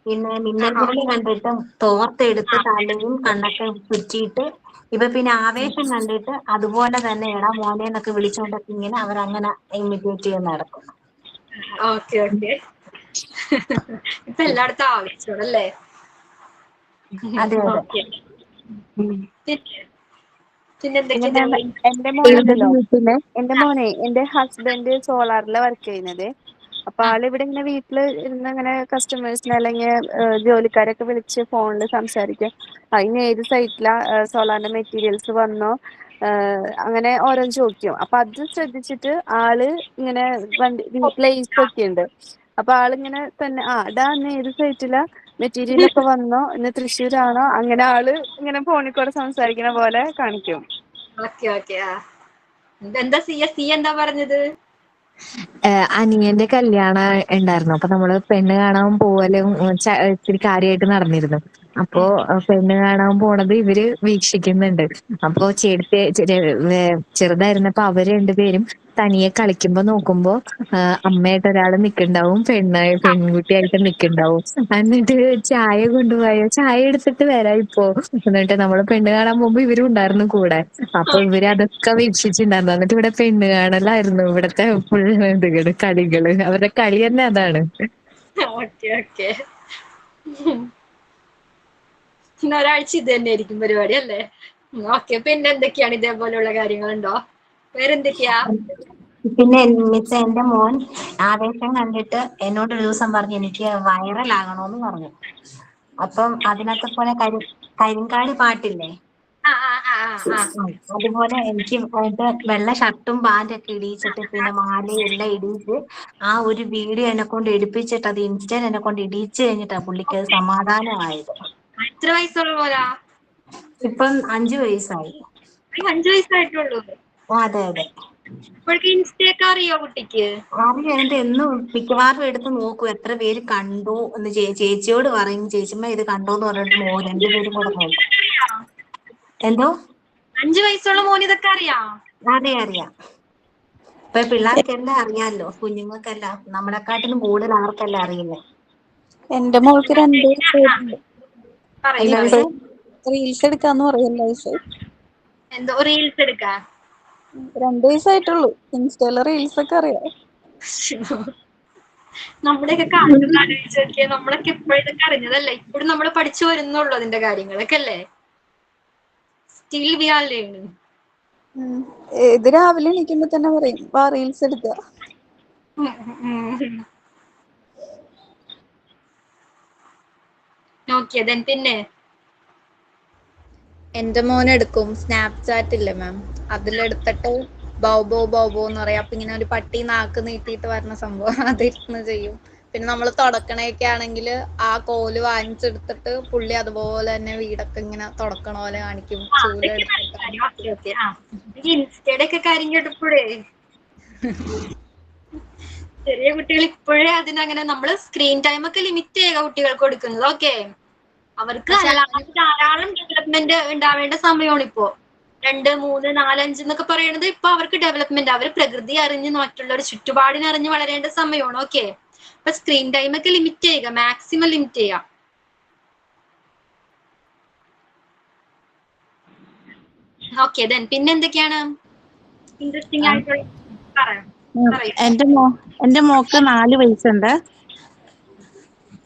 പിന്നെ മിന്നൽ കണ്ടിട്ട് തോർത്തെടുത്ത് തലയും കണ്ണൊക്കെ ചുറ്റിയിട്ട്, ഇപ്പൊ പിന്നെ ആവേശം കണ്ടിട്ട് അതുപോലെ തന്നെ എടാ മോനെ എന്നൊക്കെ വിളിച്ചോണ്ടൊക്കെ ഇങ്ങനെ അവരങ്ങനെ ഇമിറ്റേറ്റ് ചെയ്ത് നടക്കും. Okay okay. ഇപ്പൊ എല്ലായിടത്തും ആവേശമല്ലേ? അതെ അതെ. എന്റെ മോനെ എന്റെ ഹസ്ബൻഡ് സോളാറിലെ വർക്ക് ചെയ്യുന്നത്. അപ്പൊ ആളിവിടെ ഇങ്ങനെ വീട്ടില് ഇരുന്ന് ഇങ്ങനെ കസ്റ്റമേഴ്സിനെ അല്ലെങ്കിൽ ജോലിക്കാരൊക്കെ വിളിച്ച് ഫോണിൽ സംസാരിക്കും. അതിന് ഏത് സൈറ്റിലാ സോളാറിന്റെ മെറ്റീരിയൽസ് വന്നോ അങ്ങനെ ഓരോന്ന് ചോദിക്കും. അപ്പൊ അത് ശ്രദ്ധിച്ചിട്ട് ആള് ഇങ്ങനെ വീട്ടിലെ ഈസ്റ്റ് ഒക്കെ ഉണ്ട്. അപ്പൊ ആളിങ്ങനെ തന്നെ ഇതാ ഏത് സൈറ്റിലാ മെറ്റീരിയൽ ഒക്കെ വന്നോ, ഇന്ന് തൃശ്ശൂരാണോ, അങ്ങനെ ആള് ഇങ്ങനെ ഫോണിൽ കൂടെ സംസാരിക്കുന്ന പോലെ കാണിക്കും. Okay okay. എന്താ സി എന്താ പറഞ്ഞത്? അനിയന്റെ കല്യാണം ഉണ്ടായിരുന്നു. അപ്പൊ നമ്മള് പെണ്ണ് കാണാൻ പോവലും ഇത്തിരി കാര്യമായിട്ട് നടന്നിരുന്നു. അപ്പോ പെണ്ണ് കാണാൻ പോണത് ഇവര് വീക്ഷിക്കുന്നുണ്ട്. അപ്പൊ ചെറുതായിരുന്നപ്പോ അവര് രണ്ടുപേരും തനിയെ കളിക്കുമ്പോ നോക്കുമ്പോ അമ്മയായിട്ട് ഒരാള് നിക്കണ്ടാവും, പെൺകുട്ടിയായിട്ട് നിക്കണ്ടാവും. എന്നിട്ട് ചായ കൊണ്ടുപോയോ, ചായ എടുത്തിട്ട് വരാം ഇപ്പൊ. എന്നിട്ട് നമ്മള് പെണ്ണ് കാണാൻ പോകുമ്പോ ഇവരും ഉണ്ടായിരുന്നു കൂടെ. അപ്പൊ ഇവര് അതൊക്കെ വീക്ഷിച്ചിട്ടുണ്ടായിരുന്നു. എന്നിട്ട് ഇവിടെ പെണ്ണ് കാണലായിരുന്നു ഇവിടത്തെ ഫുൾ കളികള്. അവരുടെ കളി തന്നെ അതാണ്. Okay okay. ഇന്ന് ഒരാഴ്ച ഇത് തന്നെ ആയിരിക്കും പരിപാടി അല്ലേ? ഓക്കെ. പിന്നെ എന്തൊക്കെയാണ് ഇതേപോലെയുള്ള കാര്യങ്ങളുണ്ടോ? വേറെന്തൊക്കെയാ? പിന്നെ മിസ് എന്റെ മോൻ ആവേശം കണ്ടിട്ട് എന്നോട് ഒരു ദിവസം പറഞ്ഞു എനിക്ക് വൈറലാകണമെന്ന് പറഞ്ഞു. അപ്പം അതിനകത്തെ പോലെ കരിങ്കാളി പാട്ടില്ലേ, അതുപോലെ എനിക്ക് വെള്ള ഷർട്ടും പാന്റൊക്കെ ഇടിയിച്ചിട്ട് പിന്നെ മാലയും എല്ലാം ഇടിയിച്ച് ആ ഒരു വീഡിയോ എന്നെ കൊണ്ട് എടുപ്പിച്ചിട്ട് അത് ഇൻസ്റ്റയിൽ എന്നെ കൊണ്ട് ഇടിയിച്ചു കഴിഞ്ഞിട്ടാ പുള്ളിക്ക് അത് സമാധാനമായത്. എത്ര വയസ്സുള്ള പോലാ? ഇപ്പം 5 വയസ്സായി. 5 വയസ്സായിട്ടുള്ളൂ? അതെ അതെ. ഇപ്പോഴേക്ക് ഇൻസ്റ്റയൊക്കെ അറിയോ കുട്ടിക്ക്? അറിയാം. എന്നിട്ട് എന്നും മിക്കവാറും എടുത്ത് നോക്കും എത്ര പേര് കണ്ടു എന്ന്. ചേച്ചിയോട് പറയും, ചേച്ചിമ്മ ഇത് കണ്ടോന്ന് പറഞ്ഞിട്ട് രണ്ടുപേരും കൂടെ നോക്കും. എന്തോ? 5 വയസ്സുള്ള മോന് ഇതൊക്കെ അറിയാം? അറിയാം. ഇപ്പൊ പിള്ളേർക്കെല്ലാം അറിയാലോ, കുഞ്ഞുങ്ങൾക്കെല്ലാം. നമ്മളെക്കാട്ടിലും കൂടുതൽ ആർക്കെല്ലാം അറിയില്ലേ. എന്റെ മോൾക്ക് 2 വയസ്സായിട്ടുണ്ട്. പറയൂ. റീൽസ് എടുക്കാന്ന് പറയും എല്ലാ ദിവസവും. എന്തോ റീൽസ് എടുക്കാ? 2 വയസ്സായിട്ടുള്ളൂ. ഇൻസ്റ്റയിലെ റീൽസ് ഒക്കെ അറിയാം. നമ്മുടെയൊക്കെ കാലത്ത് ആലോചിച്ച് നോക്കിയേ, നമ്മളൊക്കെ ഇപ്പോഴതൊക്കെ അറിഞ്ഞതല്ലേ. ഇപ്പോഴും നമ്മൾ പഠിച്ചു വരുന്നുള്ളൂ അതിന്റെ കാര്യങ്ങളൊക്കെ അല്ലേ. Still we are learning. ഇത് രാവിലെ എണീക്കുമ്പോ തന്നെ പറയും വാ റീൽസ് എടുക്കുക. ഓക്കെ. പിന്നെ എന്റെ മോൻ എടുക്കും സ്നാപ്ചാറ്റ് ഇല്ലേ മാം, അതിലെടുത്തിട്ട് ബൗബോ ബൗബോ എന്ന് പറയാം. അപ്പൊ ഇങ്ങനെ ഒരു പട്ടി നാക്ക് നീട്ടിയിട്ട് വരുന്ന സംഭവം അതിരുന്ന് ചെയ്യും. പിന്നെ നമ്മൾ തുടക്കണയൊക്കെ ആണെങ്കിൽ ആ കോല് വാങ്ങിച്ചെടുത്തിട്ട് പുള്ളി അതുപോലെ തന്നെ വീടൊക്കെ ഇങ്ങനെ തുടക്കണ പോലെ കാണിക്കും. ചൂലെടുത്തിട്ട്. ഇൻസ്റ്റയുടെ ഒക്കെ കാര്യം കേട്ടപ്പോഴേ ചെറിയ കുട്ടികൾ ഇപ്പോഴേ അതിനങ്ങനെ നമ്മള് സ്ക്രീൻ ടൈം ഒക്കെ ലിമിറ്റ് ചെയ്യുക കുട്ടികൾക്ക് കൊടുക്കുന്നത്. ഓക്കെ, അവർക്ക് ധാരാളം ഡെവലപ്മെന്റ് ഉണ്ടാവേണ്ട സമയമാണ് ഇപ്പോ. 2, 3, 4, 5 എന്നൊക്കെ പറയുന്നത് ഇപ്പൊ അവർക്ക് ഡെവലപ്മെന്റ്, അവർ പ്രകൃതി അറിഞ്ഞ് മറ്റുള്ളവരുടെ ചുറ്റുപാടിനെ അറിഞ്ഞ് വളരേണ്ട സമയമാണ്. ഓക്കെ, അപ്പൊ സ്ക്രീൻ ടൈം ഒക്കെ ലിമിറ്റ് ചെയ്യുക, മാക്സിമം ലിമിറ്റ് ചെയ്യുക. ഓക്കെ. പിന്നെ എന്തൊക്കെയാണ് ഇൻട്രസ്റ്റിംഗ് ആയിട്ടുള്ള? എന്റെ മോക്ക് 4 വയസ്സുണ്ട്.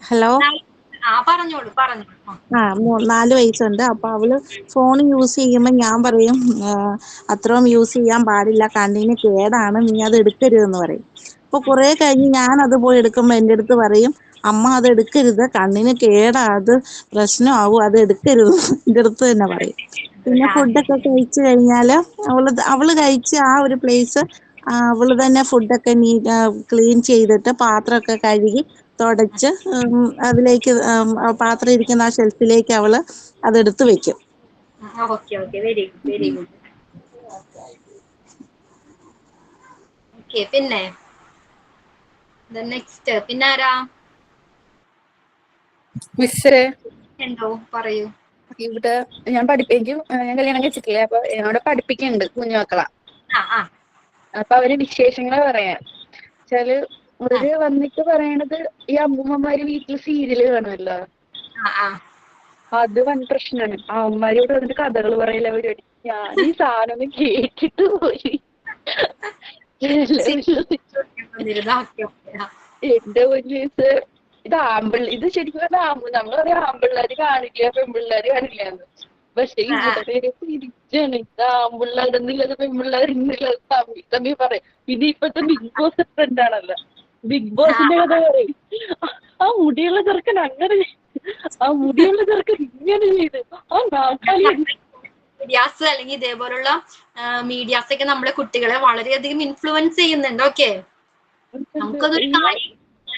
ഹലോ, പറഞ്ഞോളൂ. 4 വയസ്സുണ്ട്. അപ്പൊ അവള് ഫോൺ യൂസ് ചെയ്യുമ്പോ ഞാൻ പറയും അത്രയും യൂസ് ചെയ്യാൻ പാടില്ല, കണ്ണിന് കേടാണ്, നീ അത് എടുക്കരുതെന്ന് പറയും. അപ്പൊ കുറെ കഴിഞ്ഞ് ഞാൻ അത് പോയി എടുക്കുമ്പോ എൻ്റെ അടുത്ത് പറയും അമ്മ അത് എടുക്കരുത്, കണ്ണിന് കേടാ, അത് പ്രശ്നമാവും, അത് എടുക്കരുത് എൻ്റെ അടുത്ത് തന്നെ പറയും. പിന്നെ ഫുഡൊക്കെ കഴിച്ചു കഴിഞ്ഞാല് അവള് കഴിച്ച് ആ ഒരു പ്ലേസ് അവള് തന്നെ ഫുഡൊക്കെ ക്ലീൻ ചെയ്തിട്ട് പാത്രമൊക്കെ കഴുകി തുടച്ച് അതിലേക്ക് പാത്രം ഇരിക്കുന്ന ആ ഷെൽഫിലേക്ക് അവള് അതെടുത്ത് വെക്കും. Okay. Very good, very good. Okay. പിന്നെ നെക്സ്റ്റ് പിന്നെ ആരാ? മിസ്സേ, എന്തോ പറയൂ. ഇവിടെ ഞാൻ പഠിപ്പിക്കും. ഞാൻ കല്യാണം കഴിച്ചിട്ടില്ല. അപ്പൊ എന്നോട് പഠിപ്പിക്കുന്നുണ്ട് കുഞ്ഞുമക്കളാ. അപ്പൊ അവര് വിശേഷങ്ങൾ പറയാൻ വെച്ചാല് അവര് വന്നിട്ട് പറയണത് ഈ അമ്മൂമ്മമാര് വീട്ടില് സീരിയല് കാണുമല്ലോ, അത് വൻ പ്രശ്നമാണ്. ആ അമ്മമാരോട് വന്നിട്ട് കഥകൾ പറയില്ല പരിപാടി. ഞാൻ ഈ സാധനം കേട്ടിട്ട് പോയി. എന്റെ പൊന്നീസ്, ഇത് ശരിക്കും പറഞ്ഞാൽ നമ്മൾ പറയാം ആമ്പിള്ളേര് കാണില്ല പെൺപിള്ളേര് കാണില്ലാന്ന്. പക്ഷെ ഇവിടെ പേര് തിരിച്ചാണ്. ഇത് ആമ്പിള്ളേരെന്നില്ലത് പെൺപിള്ളേരെന്നില്ലത് തമ്മിൽ പറയും. പിന്നെ ഇപ്പഴത്തെ ബിഗ് ബോസ് ട്രെൻഡാണല്ലോ, ബിഗ് ബോസിന്റെ കഥ പറയും. ആ മുടിയുള്ള ചെറുക്കൻ അങ്ങനെ, ആ മുടിയുള്ള ചെറുക്കൻ ഇങ്ങനെ ചെയ്ത്, ആ നാക്കാലി മീഡിയാസ് അല്ലെങ്കിൽ ഇതേപോലുള്ള മീഡിയാസ് ഒക്കെ നമ്മളെ കുട്ടികളെ വളരെയധികം ഇൻഫ്ലുവൻസ് ചെയ്യുന്നുണ്ട്. ഓക്കെ, നമുക്കതൊരു കാര്യം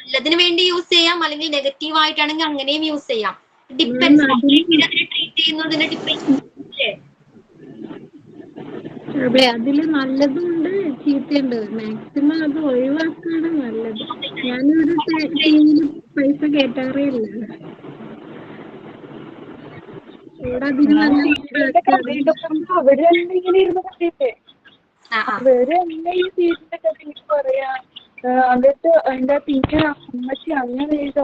നല്ലതിന് വേണ്ടി യൂസ് ചെയ്യാം, അല്ലെങ്കിൽ നെഗറ്റീവ് ആയിട്ടാണെങ്കിൽ അങ്ങനെയും യൂസ് ചെയ്യാം. ഡിപ്പെൻസ് ട്രീറ്റ് ചെയ്യുന്നതിന് ഡിപ്പെൻസ്. അതെ, അതില് നല്ലതുണ്ട് ചീത്തയുണ്ട്. മാക്സിമം അത് ഒഴിവാക്കാണ് നല്ലത്. ഞാനൊരു ടിവിയില് പൈസ കേറ്റാറേ ഇല്ല. ഇവിടെ അതിന് നല്ല അവര് തന്നെ ഇങ്ങനെ ഇരുന്ന് കണ്ടില്ലേ, അവര് തന്നെ ഈ സീരിയലിന്റെ കഥ പറയാ. എന്നിട്ട് എന്റെ ടീച്ചർ അമ്മച്ചി അങ്ങനെ ചെയ്തു.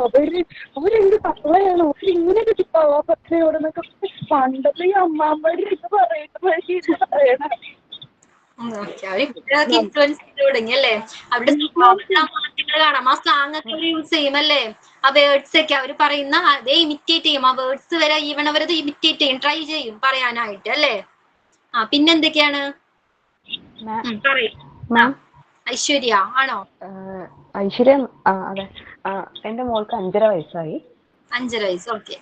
അവരെന്ത് തള്ളയാണ്, അവരിങ്ങനെയൊക്കെ പാവപ്പെട്ടയോടെന്നൊക്കെ പണ്ടത്തെ ഈ അമ്മാമ്മയുടെ ഇത് പറയുന്ന പറയണ. ഇൻഫ്ലുവൻസ് ചെയ്ത് തുടങ്ങി അല്ലേ? അവിടെ മാറ്റങ്ങൾ കാണാം. ആ സ്ലാങ് ഒക്കെ അവർ യൂസ് ചെയ്യും അല്ലേ? ആ വേർഡ്സ് ഒക്കെ അവർ പറയുന്ന അതേ ഇമിറ്റേറ്റ് ചെയ്യും. ആ വേർഡ്സ് വരെ ഈവൺ അവരത് ഇമിറ്റേറ്റ് ചെയ്യും, ട്രൈ ചെയ്യും പറയാനായിട്ട് അല്ലേ? പിന്നെന്തൊക്കെയാണ് പറയും? ഐശ്വര്യ ആണോ? ഐശ്വര്യ, അതെ. എന്റെ മോൾക്ക് 5.5 വയസ്സായി. 5.5 വയസ്സ്, ഓക്കെ.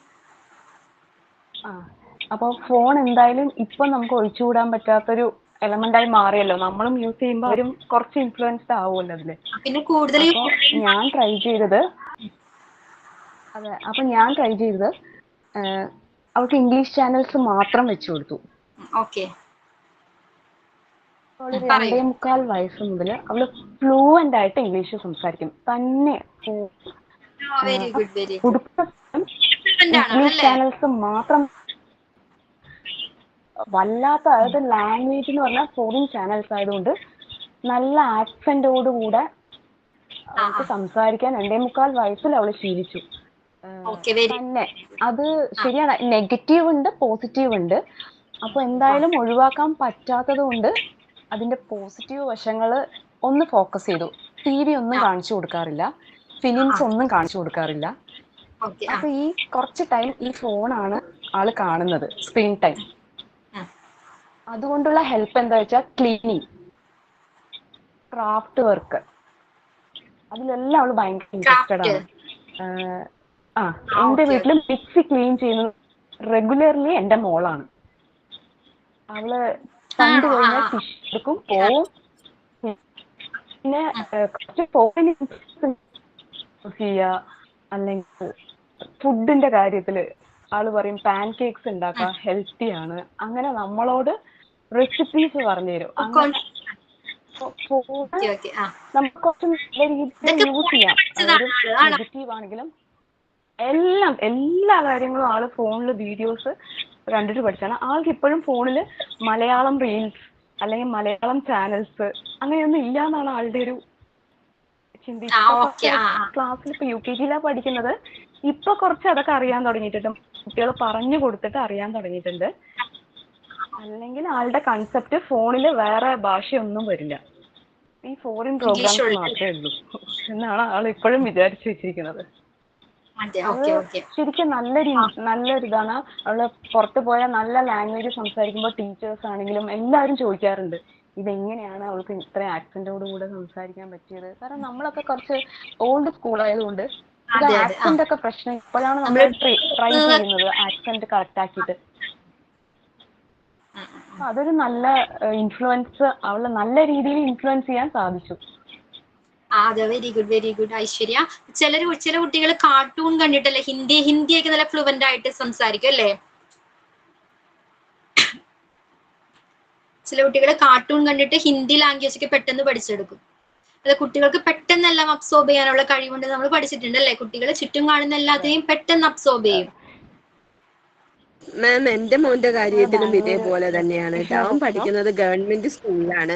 അപ്പൊ ഫോൺ എന്തായാലും ഇപ്പൊ നമുക്ക് ഒഴിച്ചുകൂടാൻ പറ്റാത്തൊരു എലമെന്റായി മാറിയല്ലോ. നമ്മളും യൂസ് ചെയ്യുമ്പോൾ അവരും കുറച്ച് ഇൻഫ്ലുവൻസ്ഡ് ആവുമല്ലോ അതില്. പിന്നെ കൂടുതൽ ഞാൻ ട്രൈ ചെയ്തത് അവൾക്ക് ഇംഗ്ലീഷ് ചാനൽസ് മാത്രം വെച്ചു കൊടുത്തു. ഓക്കെ. 2.25 വയസ്സ് മുതൽ അവള് ഫ്ലൂവന്റ് ആയിട്ട് ഇംഗ്ലീഷ് സംസാരിക്കും തന്നെ. ഇംഗ്ലീഷ് ചാനൽസ് മാത്രം വല്ലാത്ത, അതായത് ലാംഗ്വേജ് എന്ന് പറഞ്ഞാൽ ഫോറിൻ ചാനൽസ് ആയതുകൊണ്ട് നല്ല ആക്സെന്റോടുകൂടെ അവൾക്ക് സംസാരിക്കാൻ 2.25 വയസ്സിൽ അവള് ശീലിച്ചു തന്നെ. അത് ശരിയാണ്, നെഗറ്റീവ് ഉണ്ട് പോസിറ്റീവ് ഉണ്ട്. അപ്പൊ എന്തായാലും ഒഴിവാക്കാൻ പറ്റാത്തത് കൊണ്ട് അതിന്റെ പോസിറ്റീവ് വശങ്ങള് ഒന്ന് ഫോക്കസ് ചെയ്തു. TV ഒന്നും കാണിച്ചു കൊടുക്കാറില്ല, ഫിലിംസ് ഒന്നും കാണിച്ചു കൊടുക്കാറില്ല. അപ്പൊ ഈ കുറച്ച് ടൈം ഈ ഫോണാണ് ആള് കാണുന്നത്, സ്ക്രീൻ ടൈം. അതുകൊണ്ടുള്ള ഹെൽപ്പ് എന്താ വെച്ചാൽ ക്ലീനിങ്, ക്രാഫ്റ്റ് വർക്ക്, അതിലെല്ലാം അവള് ഭയങ്കര ഇൻട്രസ്റ്റഡ് ആണ്. എന്റെ വീട്ടില് മിക്സി ക്ലീൻ ചെയ്യുന്നത് റെഗുലർലി എന്റെ മോളാണ്. അവള് കണ്ടു കഴിഞ്ഞാൽ ടിഷ്യൂ എടുക്കും, പോവും. പിന്നെ കുറച്ച് ഫോൺ യൂസ് ചെയ്യുക, അല്ലെങ്കിൽ ഫുഡിന്റെ കാര്യത്തില് ആള് പറയും പാൻ കേക്ക്സ് ഉണ്ടാക്കാം, ഹെൽത്തി ആണ്. അങ്ങനെ നമ്മളോട് റെസിപ്പീസ് പറഞ്ഞു തരും. നമുക്ക് കുറച്ച് നല്ല രീതിയിൽ യൂസ് ചെയ്യാം. നെഗറ്റീവ് ആണെങ്കിലും എല്ലാ കാര്യങ്ങളും ആള് ഫോണില് വീഡിയോസ് കണ്ടിട്ട് പഠിച്ചാണ്. ആൾക്ക് ഇപ്പോഴും ഫോണില് മലയാളം റീൽസ് അല്ലെങ്കിൽ മലയാളം ചാനൽസ് അങ്ങനെയൊന്നും ഇല്ലാന്നാണ് ആളുടെ ഒരു ചിന്ത. ക്ലാസ്സിൽ ഇപ്പൊ UKG പഠിക്കുന്നത്. ഇപ്പൊ കുറച്ച് അതൊക്കെ അറിയാൻ തുടങ്ങിയിട്ടുണ്ട്, കുട്ടികൾ പറഞ്ഞു കൊടുത്തിട്ട് അറിയാൻ തുടങ്ങിയിട്ടുണ്ട്. അല്ലെങ്കിൽ ആളുടെ കൺസെപ്റ്റ് ഫോണില് വേറെ ഭാഷയൊന്നും വരില്ല, ഈ ഫോറിൻ പ്രോഗ്രാംസ് മാത്രമേ ഉള്ളൂ എന്നാണ് ആൾ ഇപ്പോഴും വിചാരിച്ചു വെച്ചിരിക്കുന്നത്. ശരിക്കും നല്ലൊരിതാണ്. അവള് പുറത്തു പോയാൽ നല്ല ലാംഗ്വേജ് സംസാരിക്കുമ്പോൾ ടീച്ചേഴ്സ് ആണെങ്കിലും എല്ലാവരും ചോദിക്കാറുണ്ട് ഇതെങ്ങനെയാണ് അവൾക്ക് ഇത്ര ആക്സെന്റോട് കൂടെ സംസാരിക്കാൻ പറ്റിയത്. കാരണം നമ്മളൊക്കെ കുറച്ച് ഓൾഡ് സ്കൂൾ ആയതുകൊണ്ട് ആക്സെന്റ് ഒക്കെ പ്രശ്നം. ഇപ്പോഴാണ് നമ്മൾ ട്രൈ ചെയ്യുന്നത് ആക്സെന്റ് കറക്റ്റ് ആക്കിയിട്ട്. അതൊരു നല്ല ഇൻഫ്ലുവൻസ്, അവളെ നല്ല രീതിയിൽ ഇൻഫ്ലുവൻസ് ചെയ്യാൻ സാധിച്ചു. അതെ, very good, very good Aishwarya. ചില കുട്ടികൾ കാർട്ടൂൺ കണ്ടിട്ടല്ലേ ഹിന്ദിയൊക്കെ നല്ല ഫ്ലുവന്റ് ആയിട്ട് സംസാരിക്കും അല്ലേ? ചില കുട്ടികൾ കാർട്ടൂൺ കണ്ടിട്ട് ഹിന്ദി ലാംഗ്വേജ് ഒക്കെ പെട്ടെന്ന് പഠിച്ചെടുക്കും. അത് കുട്ടികൾക്ക് പെട്ടെന്നെല്ലാം അബ്സോർബ് ചെയ്യാനുള്ള കഴിവുണ്ട്, നമ്മൾ പഠിച്ചിട്ടുണ്ട് അല്ലേ? കുട്ടികൾ ചുറ്റും കാണുന്ന എല്ലാத்தைയും പെട്ടെന്ന് അബ്സോർബ് ചെയ്യും. മാം, എന്റെ മോന്റെ കാര്യത്തിലും ഇതേപോലെ തന്നെയാണ് കേട്ടോ. അവൻ പഠിക്കുന്നത് ഗവൺമെന്റ് സ്കൂളിലാണ്,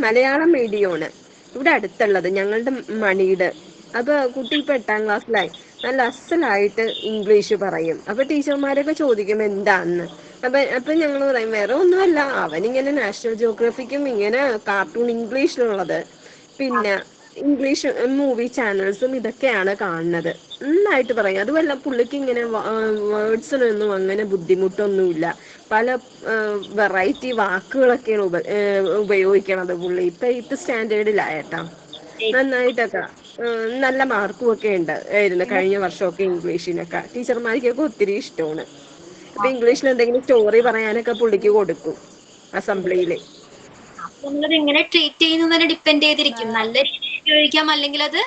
മലയാളം മീഡിയമാണ് ഇവിടെ അടുത്തുള്ളത്, ഞങ്ങളുടെ മണിയുടെ. അപ്പൊ കുട്ടി ഇപ്പൊ 8ാം ക്ലാസ്സിലായി. നല്ല അസലായിട്ട് ഇംഗ്ലീഷ് പറയും. അപ്പൊ ടീച്ചർമാരൊക്കെ ചോദിക്കും എന്താന്ന്. അപ്പൊ ഞങ്ങൾ പറയും വേറെ ഒന്നുമല്ല, അവനിങ്ങനെ നാഷണൽ ജിയോഗ്രഫിക്കും ഇങ്ങനെ കാർട്ടൂൺ ഇംഗ്ലീഷിലുള്ളത് പിന്നെ ഇംഗ്ലീഷ് മൂവി ചാനൽസും ഇതൊക്കെയാണ് കാണുന്നത്. നന്നായിട്ട് പറയും. അതുമല്ല പുള്ളിക്ക് ഇങ്ങനെ വേർഡ്സിനൊന്നും അങ്ങനെ ബുദ്ധിമുട്ടൊന്നുമില്ല. പല വെറൈറ്റി വാക്കുകളൊക്കെയാണ് ഉപയോഗിക്കണത് പുള്ളി. ഇപ്പൊ 8th സ്റ്റാൻഡേർഡിലായേട്ടാ. നന്നായിട്ടൊക്കെ നല്ല മാർക്കും ഒക്കെ ഉണ്ട് കഴിഞ്ഞ വർഷമൊക്കെ ഇംഗ്ലീഷിനൊക്കെ. ടീച്ചർമാർക്കൊക്കെ ഒത്തിരി ഇഷ്ടമാണ്. അപ്പൊ ഇംഗ്ലീഷിൽ എന്തെങ്കിലും സ്റ്റോറി പറയാനൊക്കെ പുള്ളിക്ക് കൊടുക്കും അസംബ്ലിയില്. നമ്മളത് എങ്ങനെ ട്രീറ്റ് ചെയ്യുന്നതിനെ ഡിപ്പെൻഡ് ചെയ്തിരിക്കും. നല്ല രീതിയിൽ ഉപയോഗിക്കാം, അല്ലെങ്കിൽ അത്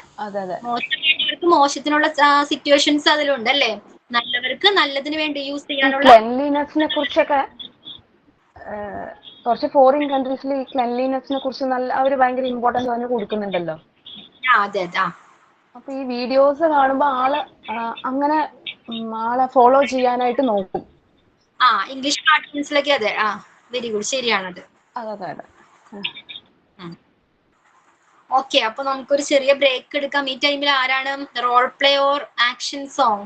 മോശമായിട്ട് നല്ലവർക്ക് മോശത്തിനുള്ള സിറ്റുവേഷൻസ് അതിലുണ്ട് അല്ലേ? നല്ലവർക്ക് നല്ലതിന് വേണ്ടി യൂസ് ഈ ചെയ്യാനുള്ള ക്ലെൻലിനെസ്സിനെ കുറിച്ചൊക്കെ കുറച്ച് ഫോറിൻ കൺട്രീസിൽ ഈ ക്ലെൻലിനെസ്സിനെ കുറിച്ച് നല്ല അവര് ഭയങ്കര ഇമ്പോർട്ടൻസ് തന്നെ കൊടുക്കുന്നുണ്ടല്ലോ. അതെ അതെ. അപ്പൊ ഈ വീഡിയോസ് കാണുമ്പോ ആള് അങ്ങനെ ആളെ ഫോളോ ചെയ്യാനായിട്ട് നോക്കും. ഇംഗ്ലീഷ് കാർട്ടൂൺസിലൊക്കെ അതെ. വെരി ഗുഡ്, ശരിയാണത്. അതെ. ഓക്കെ, അപ്പൊ നമുക്കൊരു ചെറിയ ബ്രേക്ക് എടുക്കാം. ഈ ടൈമിൽ ആരാണ് role play or action song?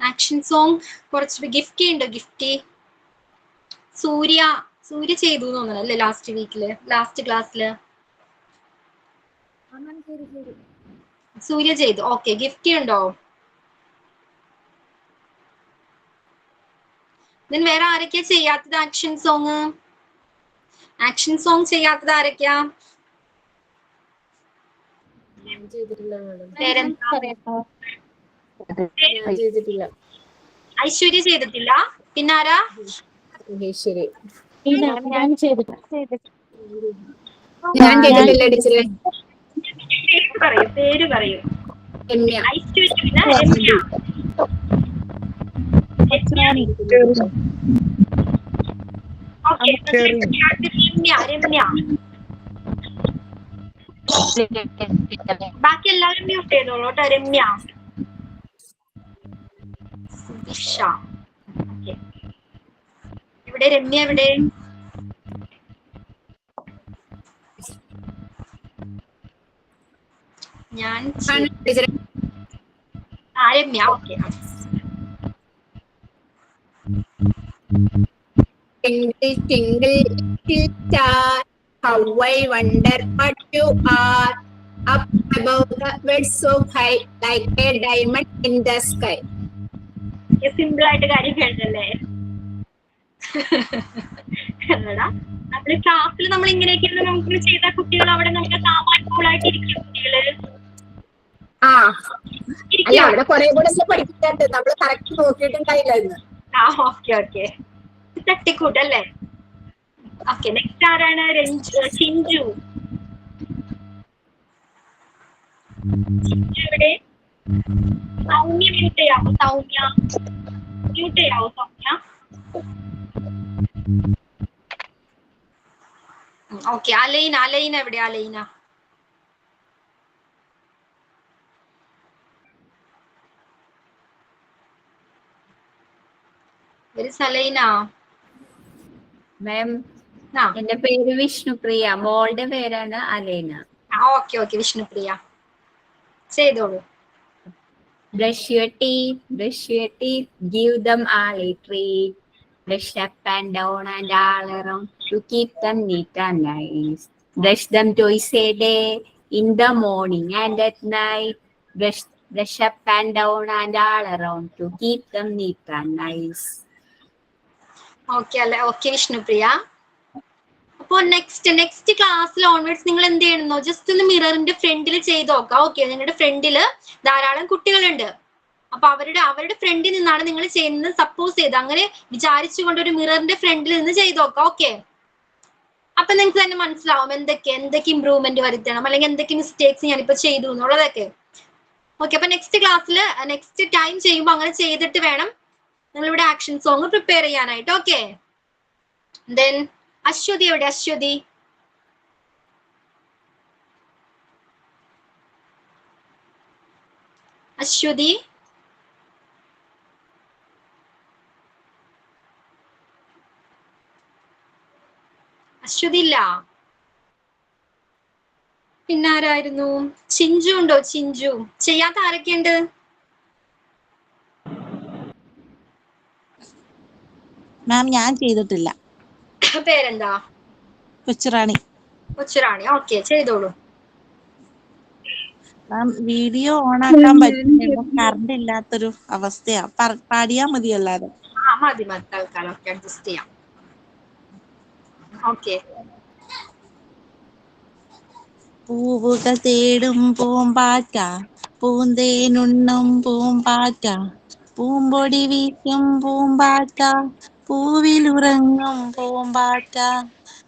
Action song കുറച്ച് ഗിഫ്റ്റി ഉണ്ട്. ഗിഫ്റ്റി സൂര്യ ചെയ്തു തോന്നുന്നു അല്ലേ ലാസ്റ്റ് ക്ലാസ്സില് സൂര്യ ചെയ്തു. ഓക്കെ, ഗിഫ്റ്റി ഉണ്ടോ? then വേറെ ആരൊക്കെയാ ചെയ്യാത്തത്? ആക്ഷൻ സോങ് ചെയ്യാത്തത് ആരൊക്കെയാ? ഐശ്വര്യ ചെയ്തിട്ടില്ല. പിന്നെ ആരാ? പേര് പറയൂ. ഐശ്വര്യ, പിന്നെ രമ്യ. രമ്യ. ബാക്കി എല്ലാവരും മ്യൂട്ട് ചെയ്തോളൂ കേട്ടോ. രമ്യ, സുബിഷ. ഇവിടെ രമ്യ എവിടെ? ഞാൻ Ramya. Okay. Twinkle, twinkle, little star, how I wonder what you are. Up above the world so high, like a diamond in the sky. Simple ആയിട്ട് കാര്യം കേട്ടല്ലേ? നമ്മുടെ ക്ലാസ്സിൽ നമ്മൾ ഇങ്ങനെയൊക്കെയാണ് നമുക്ക് ചെയ്ത കുട്ടികൾ അവിടെ നമുക്ക് കൂളായിട്ട് ഇരിക്കും. കുട്ടികള് അല്ല, അവിടെ കുറെ കൂടെ പഠിപ്പിക്കാറുണ്ട്. നമ്മള് കറക്റ്റ് നോക്കിയിട്ടുണ്ടായില്ലായിരുന്നു. ഓക്കെ. തട്ടിക്കൂട്ടല്ലേ? ഓക്കെ, നെക്സ്റ്റ് ആരാണ്? ചിഞ്ചു. എവിടെ? സൗമ്യ മ്യൂട്ട് ചെയ്യാമോ? സൗമ്യ. ഓക്കെ, അലൈന എവിടെ? അലൈന. അലൈന മാം, എന്റെ പേര് വിഷ്ണുപ്രിയ. മോളുടെ പേരാണ് അലൈന. ഓക്കെ. വിഷ്ണുപ്രിയ ചെയ്തോളൂ. Brush your teeth, give them all a treat. Brush up and down and all around to keep them neat and nice. Brush them twice a day, in the morning and at night. Brush up and down and all around to keep them neat and nice. Okay Vishnupriya. അപ്പൊ നെക്സ്റ്റ് ക്ലാസ്സിൽ ഓൺവേർഡ്സ് നിങ്ങൾ എന്ത് ചെയ്യണമെന്നോ ജസ്റ്റ് ഒന്ന് മിററിന്റെ ഫ്രണ്ടിൽ ചെയ്ത് നോക്കാം. ഓക്കെ, നിങ്ങളുടെ ഫ്രണ്ടില് ധാരാളം കുട്ടികളുണ്ട്. അപ്പൊ അവരുടെ ഫ്രണ്ടിൽ നിന്നാണ് നിങ്ങൾ ചെയ്യുന്നത് സപ്പോസ് ചെയ്ത് അങ്ങനെ വിചാരിച്ചുകൊണ്ട് ഒരു മിററിന്റെ ഫ്രണ്ടിൽ നിന്ന് ചെയ്ത് നോക്കാം. ഓക്കെ, അപ്പൊ നിങ്ങൾക്ക് തന്നെ മനസ്സിലാവും എന്തൊക്കെ ഇമ്പ്രൂവ്മെന്റ് വരുത്തണം, അല്ലെങ്കിൽ എന്തൊക്കെ മിസ്റ്റേക്സ് ഞാനിപ്പോ ചെയ്തു എന്നുള്ളതൊക്കെ. ഓക്കെ, അപ്പൊ നെക്സ്റ്റ് ടൈം ചെയ്യുമ്പോൾ അങ്ങനെ ചെയ്തിട്ട് വേണം നിങ്ങളിവിടെ ആക്ഷൻ സോങ് പ്രിപ്പയർ ചെയ്യാനായിട്ട്. ഓക്കെ, ദെൻ അശ്വതി എവിടെ? അശ്വതി ഇല്ല. പിന്നാരായിരുന്നു? ചിഞ്ചു ഉണ്ടോ? ചെയ്യാത്ത ആരൊക്കെയുണ്ട്? മാം, ഞാൻ ചെയ്തിട്ടില്ല. പേരെന്താ? കൊച്ചുറാണി. ഓക്കെ, ചെയ്തോളൂ. മാം, വീഡിയോ ഓണാക്കാൻ പറ്റുന്നില്ല, കറണ്ട് ഇല്ലാത്തൊരു അവസ്ഥയാ. പാടിയാ മതിയല്ലാതെ. മതി തൽക്കാലം അഡ്ജസ്റ്റ് ചെയ്യാം. ഓക്കെ. പൂവുകൾ തേടും പൂമ്പാറ്റ, പൂന്തേനുണ്ണും പൂമ്പാറ്റ, പൂമ്പൊടി വീശും പൂമ്പാറ്റ, പൂവിലുറങ്ങും പൂമ്പാറ്റ,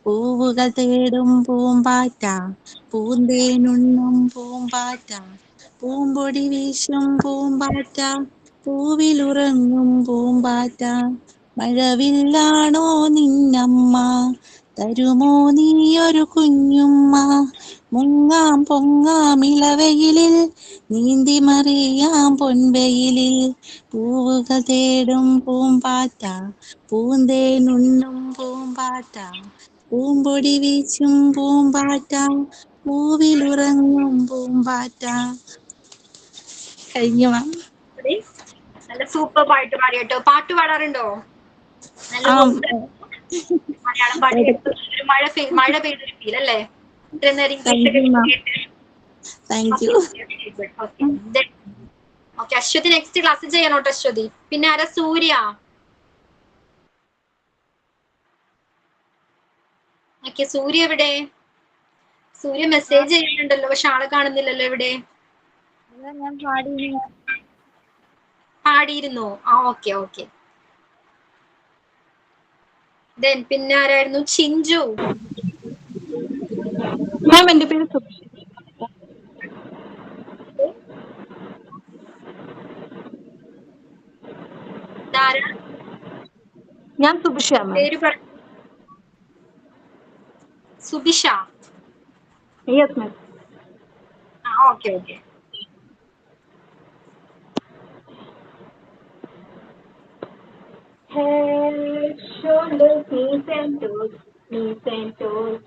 പൂവുകൾ തേടും പൂമ്പാറ്റ, പൂന്തേനുണ്ണും പൂമ്പാറ്റ, പൂമ്പൊടി വീശും പൂമ്പാറ്റ, പൂവിലുറങ്ങും പൂമ്പാറ്റ. മഴവില്ലാണോ നിന്നമ്മ, തരുമോ നീയൊരു കുഞ്ഞുമ്മ? മുങ്ങാം പൊങ്ങാം ഇളവെയിലിൽ, നീന്തി മറിയാം പൊൻവെയിലിൽ. പൂവുകൾ തേടും പൂമ്പാറ്റ, പൂന്തേനുണ്ണും പൂമ്പാറ്റ, പൂമ്പൊടി വീശും പൂമ്പാറ്റ, പൂവിലുറങ്ങും പൂമ്പാറ്റ. കഴിഞ്ഞു മാം. നല്ല സൂപ്പർ പാട്ട് പാടി കേട്ടോ. പാട്ട് പാടാറുണ്ടോ? നല്ല മലയാളം പാട്ട് കേട്ടു. ഒരു മഴ പെയ്തൊരു ഫീൽ അല്ലേ? ഇത്രയും നേരം thank you. Okay, Aswathy next class ചെയ്യണോട്ടോ അശ്വതി. പിന്നെ ആരാ? സൂര്യ. ഓക്കെ, സൂര്യ എവിടെ? സൂര്യ മെസ്സേജ് ചെയ്യുന്നുണ്ടല്ലോ, പക്ഷെ ആളെ കാണുന്നില്ലല്ലോ. എവിടെ? പാടിയിരുന്നു. ആ ഓക്കെ ഓക്കെ. ദെൻ പിന്നെ ആരായിരുന്നു? ചിഞ്ചു. മാം എന്റെ പേര് ഞാൻ സുഭിഷ. പേര് Subhisha. Yes ma'am. Okay okay. Head, shoulders, knees and toes, knees and toes.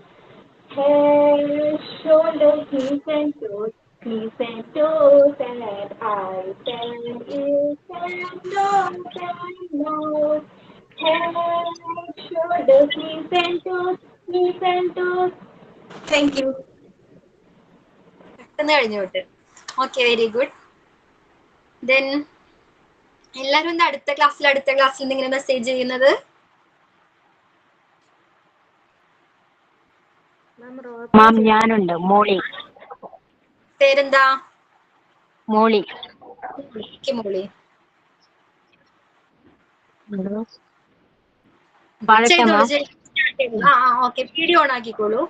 Head, shoulders, knees and toes, knees and toes, and eyes and ears and nose and nose. Head, shoulders, knees and toes, knees and toes. Thank you. പെട്ടെന്ന് കഴിഞ്ഞു വിട്ട്. Okay, very good. ദെൻ എല്ലാരും എന്താ അടുത്ത ക്ലാസ്സിൽ ഇങ്ങനെ മെസ്സേജ് ചെയ്യുന്നത്? മാം ഞാനുണ്ട്, മോളി. പേരെന്താ? Molly. Molly. Okay, video on ആക്കിക്കോളൂ.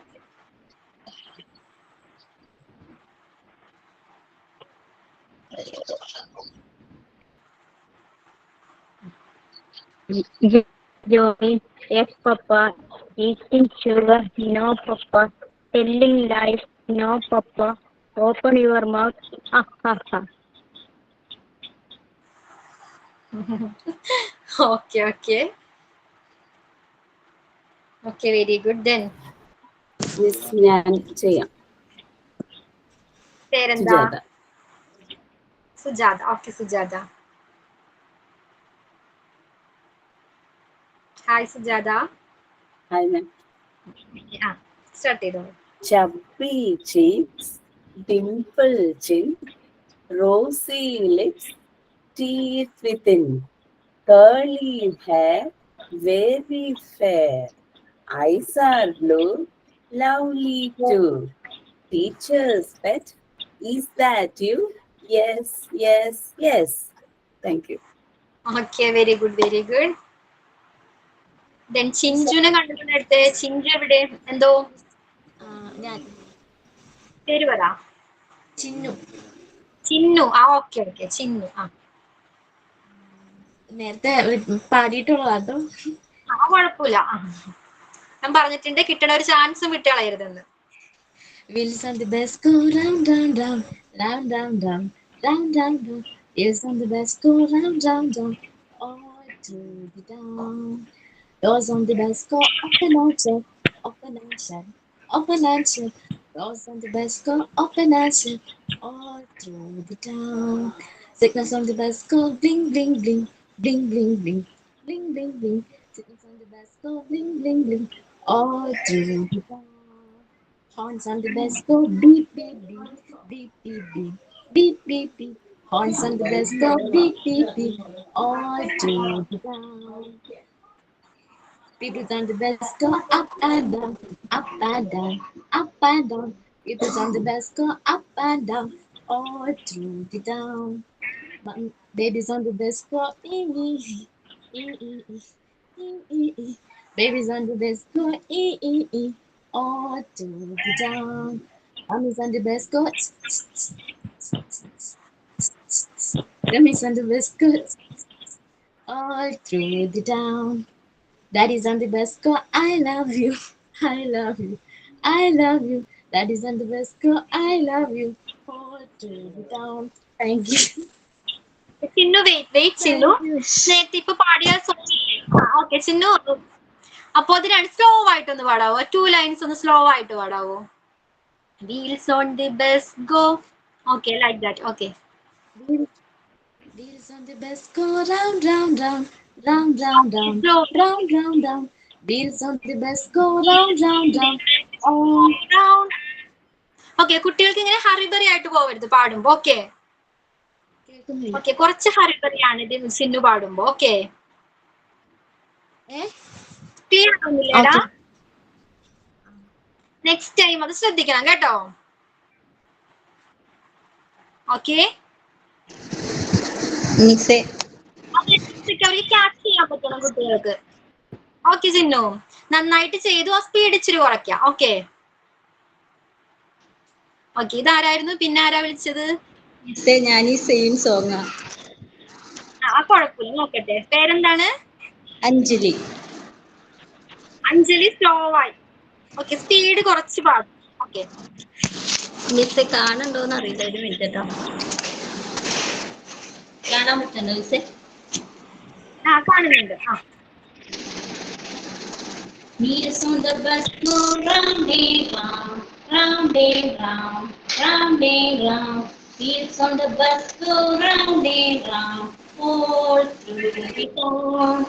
Joey, yes papa. Eating sugar, no papa. Telling lies, no papa. Open your mouth, ha ha ha. Okay, okay. Okay, very good then. Miss ഞാൻ ചെയ്യാം. പേരെന്താ? Sujatha. Okay Sujatha. Hi Sujatha. Hi ma'am. Start ചെയ്തോളൂ. Chubby cheeks, dimple chin, rosy lips, teeth within, curly hair, very fair. Eyes are blue, lovely too. Teacher's pet, is that you? Yes, yes, yes. Thank you. Okay, very good, very good. Then ചിഞ്ചുനെ കണ്ടിട്ട് ചിഞ്ചു എവിടെ? എന്തോ ഞാൻ പേര് പറ. ചിന്നു. ചിന്നു. Okay okay, Chinnu. നേരത്തെ പാടിയിട്ടുള്ളതാട്ടോ. കുഴപ്പമില്ല. ഞാൻ പറഞ്ഞിട്ടുണ്ട് കിട്ടണ ഒരു ചാൻസും വിട്ടുകളയരുതെന്ന്. Wheels on the bus go round, round, round, round, round, round, round, round, round. Wheels on the bus go round, round, round, all through the town. Doors on the bus go up and out, shut, up and out, shut, up and out, shut. Doors on the bus go up and out, shut, all through the town. Signals on the bus go bling, bling, bling, bling, bling, bling, bling, bling, bling. Signals on the bus go bling, bling, bling, all through the town. Horns on the bus go beep, beep, beep, beep, beep, beep, beep, beep, beep. Horns on the bus go beep, beep, beep, all through the town. People on the bus go up and down, up and down, up and down. People on the bus go up and down, all through the town. Babies on the bus go ee ee ee ee ee ee ee. Baby's on the best go e. All to the down. Mommy's on the best go. Mommy's on the best go. All through the town. Daddy's on the best go. I love you. I love you. I love you. Daddy's on the best go. I love you. All through the town. Thank you. Chinnu wait Chinnu നേരത്തെ ഇപ്പൊ പാടിയ ഓക്കെ ചിന്നു അപ്പൊ അതിനാണ് സ്ലോ ആയിട്ടൊന്ന് പാടാവോ 2 ലൈൻസ് ഒന്ന് സ്ലോ ആയിട്ട് പാടാവോ wheels on the bus go okay like that okay Wheels on the bus go round, round, round, round, round, round, round, round, round. Wheels on the bus go round, round, round, all round. Okay കുട്ടികൾക്ക് ഇങ്ങനെ ഹറിബറി ആയിട്ട് പോവരുത് പാടുമ്പോ ഓക്കെ ഓക്കെ കുറച്ച് ഹറിബറിയാണ് ഇത് സിന്നു പാടുമ്പോ ഓക്കെ നെക്സ്റ്റ് ടൈം അത് ശ്രദ്ധിക്കണം കേട്ടോ ഓക്കെ അവർക്ക് ക്യാച്ച് ചെയ്യാൻ പറ്റണം കുട്ടികൾക്ക് ഓക്കെ സിന്നു നന്നായിട്ട് ചെയ്തു ആ സ്പീഡ് ഇച്ചിരി കുറയ്ക്കാം ഓക്കെ ഓക്കെ ഇതാരായിരുന്നു പിന്നെ ആരാ വിളിച്ചത് ഞാൻ ഈ സെയിം സോങ്ങാ ആ കുഴപ്പമില്ല നോക്കട്ടെ പേരെന്താണ് അഞ്ജലി അഞ്ജലി സ്ലോ ആയി ഓക്കെ സ്പീഡ് കുറച്ച് പാടും ഓക്കെ മിസ്സെ കാണണ്ടോന്ന് അറിയില്ല ഒരു മിനിറ്റ് കേട്ടോ കാണാൻ പറ്റുന്നുണ്ടോ മിസ്സെ ആ കാണുന്നുണ്ട് ആ Wheels on the bus go round and round, round and round, round and round. Wheels on the bus go round and round, all through the town.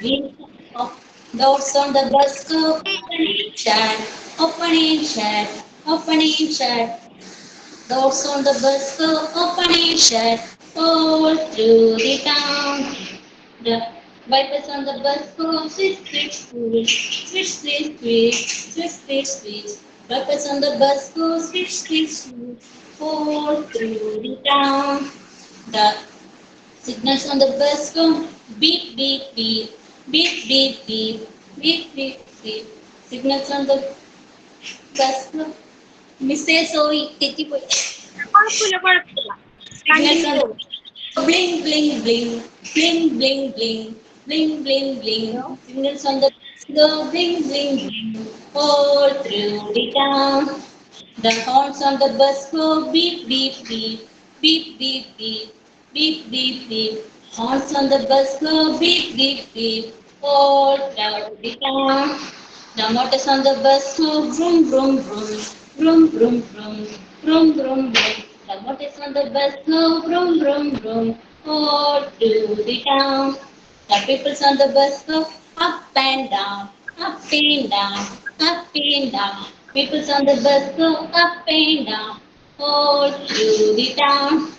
Wheels of doors on the bus go open and shut, open and shut, open and shut. Doors on the bus go open and shut, all through the town. The wipers on the bus go switch, switch, switch, switch, switch, switch, switch, switch, switch. Wipers on the bus go switch, switch, switch, all through the town. The signals on the bus go beep, beep, beep, beep, beep, beep, beep, beep, beep. Signals on the bus go. Missy, sorry, തെറ്റിപ്പോയി. Signals on the bling, bling, bling, bling, bling, bling, bling, bling, bling. Signals on the go bling, bling, bling, all through the town. The horns on the bus go beep, beep, beep, beep, beep, beep, beep, beep, beep. Horns on the bus go beep, beep, beep, all through the town. The motors on the bus go vroom, vroom, vroom, vroom, vroom, vroom, vroom, vroom, vroom. The motors on the bus go vroom, vroom, vroom, all through the town. The peoples on the bus go up and down, up and down, up and down. Peoples on the bus go up and down, all through the town.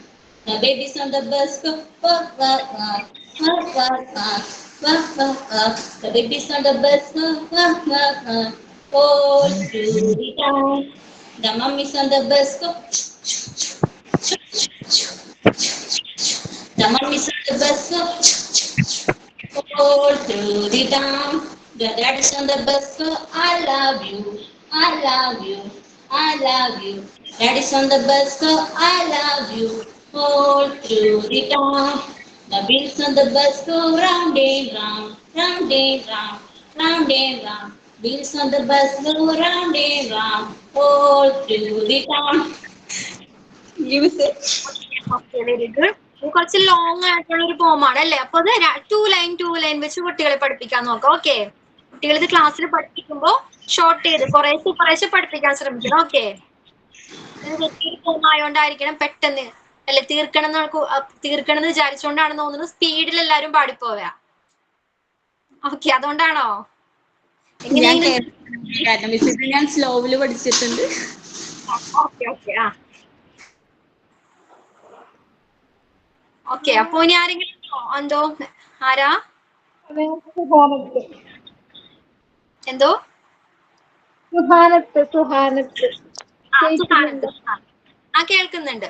The babies on the bus go walk, walk, walk, walk, walk, walk, walk, walk, walk. The babies on the bus go walk, walk, walk, all through the town. The mummies on the bus go. The mummies on the bus go all through the town. The daddies on the bus go, I love you, I love you, I love you. Daddies on the bus go, I love you, all through the town. The wheels on the bus go round and round, round and round, round and round. Wheels on the bus go round and round, all through the town. You say? Okay, very good. കുറച്ച് ലോങ് ആയിട്ടുള്ള ഒരു പോമാണ് അല്ലേ അപ്പൊ അത് 2 ലൈൻ വെച്ച് കുട്ടികളെ പഠിപ്പിക്കാൻ നോക്കാം ഓക്കെ കുട്ടികൾ ഇത് ക്ലാസ്സിൽ പഠിപ്പിക്കുമ്പോ ഷോർട്ട് ചെയ്ത് കുറേശ്ശെ പഠിപ്പിക്കാൻ ശ്രമിക്കണം ഓക്കെ പോമായോണ്ടായിരിക്കണം പെട്ടെന്ന് അല്ലെ തീർക്കണം എന്ന് വിചാരിച്ചുകൊണ്ടാണ് തോന്നുന്നു സ്പീഡിൽ എല്ലാരും പാടിപ്പോവാ ഓക്കെ അതുകൊണ്ടാണോ ഞാൻ സ്ലോവില് പഠിച്ചിട്ടുണ്ട് ഓക്കെ ഓക്കെ ആ ഓക്കെ അപ്പൊ ഇനി ആരെങ്കിലും എന്തോ ആരാ എന്തോ സുഹാനത്ത് ആ കേൾക്കുന്നുണ്ട്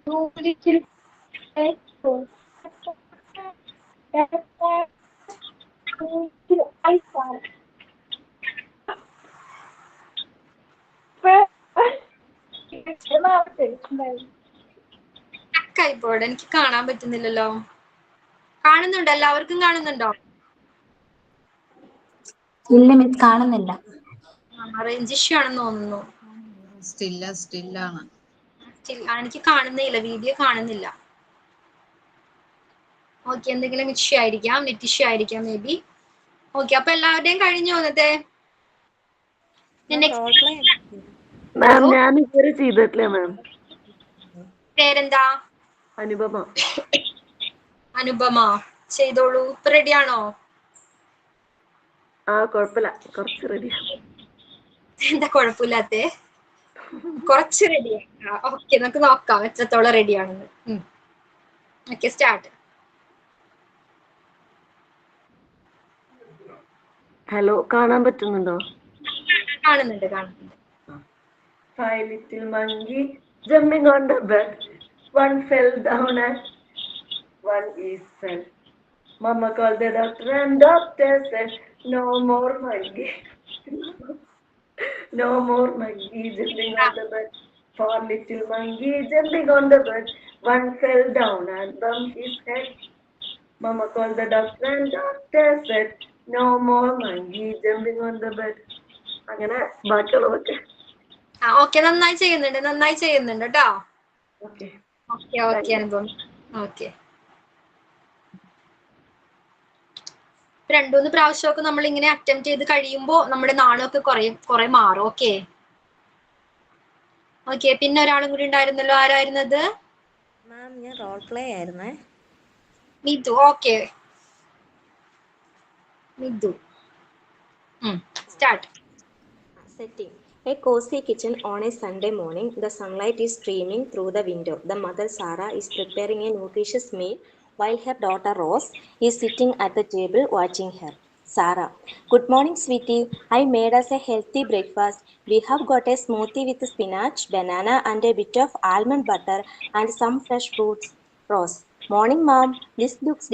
Two little peppers. I found. ായിപ്പോടെ എനിക്ക് കാണാൻ പറ്റുന്നില്ലല്ലോ. കാണുന്നുണ്ടോ? എല്ലാവർക്കും കാണുന്നുണ്ടോ? ഇല്ല മിസ്, കാണുന്നില്ല. റേഞ്ച് ഇഷ്യൂ ആണെന്ന് തോന്നുന്നു. സ്റ്റില്ലാണ്. എനിക്ക് കാണുന്നില്ല, വീഡിയോ കാണുന്നില്ല. ഓക്കെ, എന്തെങ്കിലും ഇഷ്യൂ ആയിരിക്കാം, നെറ്റ് ഇഷ്യൂ ആയിരിക്കാം മേ ബി. ഓക്കെ, അപ്പൊ എല്ലാവരുടെയും കഴിഞ്ഞു വന്നത്തെ. മാം ഞാൻ ഇതുവരെ ചെയ്തിട്ടില്ല മാം. പേരെന്താ? അനുപമ. അനുപമ, ചെയ്തോളൂ. ഇപ്പൊ റെഡിയാണോ? കുഴപ്പമില്ല, കുറച്ച് റെഡി. എന്താ കുഴപ്പമില്ലാത്തെ? കുറച്ച് റെഡിയാ. ഓക്കെ, നമുക്ക് നോക്കാം എത്രത്തോളം റെഡിയാണെന്ന്. Okay, start. ഹലോ, കാണാൻ പറ്റുന്നുണ്ടോ? കാണുന്നുണ്ട്. Five little monkey jumping on the bed. One fell down and one is fell. Mama called the doctor and doctor said, no more monkey. No more monkey jumping on the bed. Four little monkey jumping on the bed. One fell down and bumped his head. Mama called the doctor and doctor said, no more monkey jumping on the bed. അങ്ങനെ ബാക്കിയുള്ളതൊക്കെ. ഓക്കെ, നന്നായി ചെയ്യുന്നുണ്ട് കേട്ടോ. ഓക്കെ അനുഭവം. ഓക്കെ, രണ്ടൂന്ന് പ്രാവശ്യമൊക്കെ നമ്മൾ ഇങ്ങനെ അറ്റംപ്റ്റ് ചെയ്ത് കഴിയുമ്പോ നമ്മുടെ നാളൊക്കെ കുറെ മാറും. ഓക്കെ, പിന്നെ ഒരാളും കൂടി ഉണ്ടായിരുന്നല്ലോ. ആരായിരുന്നത്? മാം, ഞാൻ റോൾ പ്ലേ ആയിരുന്നേ. Mithu. Okay Mithu, start. Setting. A cozy kitchen on a Sunday morning. The sunlight is streaming through the window. The mother Sarah is preparing a nutritious meal while her daughter Rose is sitting at the table watching her. Sarah: good morning, sweetie. I made us a healthy breakfast. We have got a smoothie with spinach, banana, and a bit of almond butter and some fresh fruits. Rose: morning, mom. This looks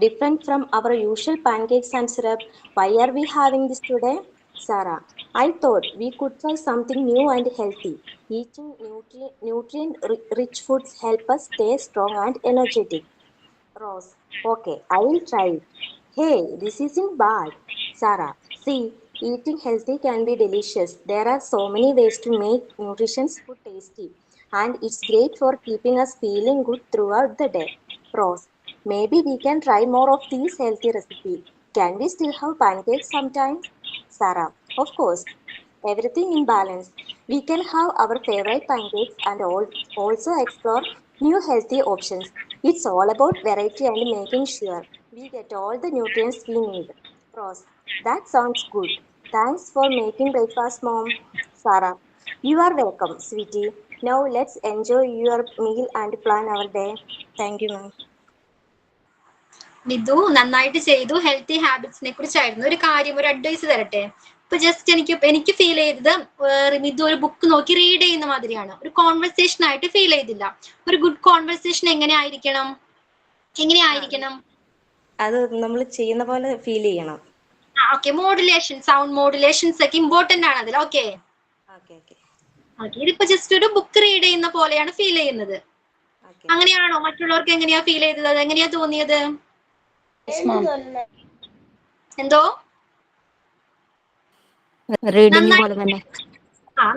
different from our usual pancakes and syrup. Why are we having this today? Sarah: I thought we could try something new and healthy. Eating nutrient-rich foods help us stay strong and energetic. Rose: okay, I will try it. Hey, this isn't bad. Sarah: see, eating healthy can be delicious. There are so many ways to make nutritious food tasty. And it's great for keeping us feeling good throughout the day. Rose: maybe we can try more of these healthy recipes. Can we still have pancakes sometimes? Sarah: of course. Everything in balance. We can have our favorite pancakes and also explore new healthy options. It's all about variety and making sure we get all the nutrients we need. Rose: that sounds good. Thanks for making breakfast, Mom. Sarah: you are welcome, sweetie. Now let's enjoy your meal and plan our day. Thank you, ma'am. Mithu, നന്നായിട്ട് ചെയ്തു. ഹെൽത്തി ഹാബിറ്റ്സിനെ കുറിച്ചായിരുന്നു. ഒരു അഡ്വൈസ് തരട്ടെ. ഇപ്പൊ ജസ്റ്റ് എനിക്ക് ഫീൽ ചെയ്തത് മിഥു ഒരു ബുക്ക് നോക്കി റീഡ് ചെയ്യുന്ന മാതിരിയാണ്. ഒരു കോൺവെർസേഷൻ ആയിട്ട് ഫീൽ ചെയ്തില്ല. ഒരു ഗുഡ് കോൺവെർസേഷൻ എങ്ങനെയായിരിക്കണം? അത് നമ്മൾ ചെയ്യുന്ന പോലെ ഫീൽ ചെയ്യണം. ഓക്കെ, മോഡുലേഷൻ, സൗണ്ട് മോഡുലേഷൻസ് ഒക്കെ ഇമ്പോർട്ടന്റ് ആണ് അതിൽ. ഓക്കെ, ഇതിപ്പോ ജസ്റ്റ് ഒരു ബുക്ക് റീഡ് ചെയ്യുന്ന പോലെയാണ് ഫീൽ ചെയ്യുന്നത്. അങ്ങനെയാണോ? മറ്റുള്ളവർക്ക് എങ്ങനെയാ ഫീൽ ചെയ്തത്? എങ്ങനെയാ തോന്നിയത്? എന്തോ?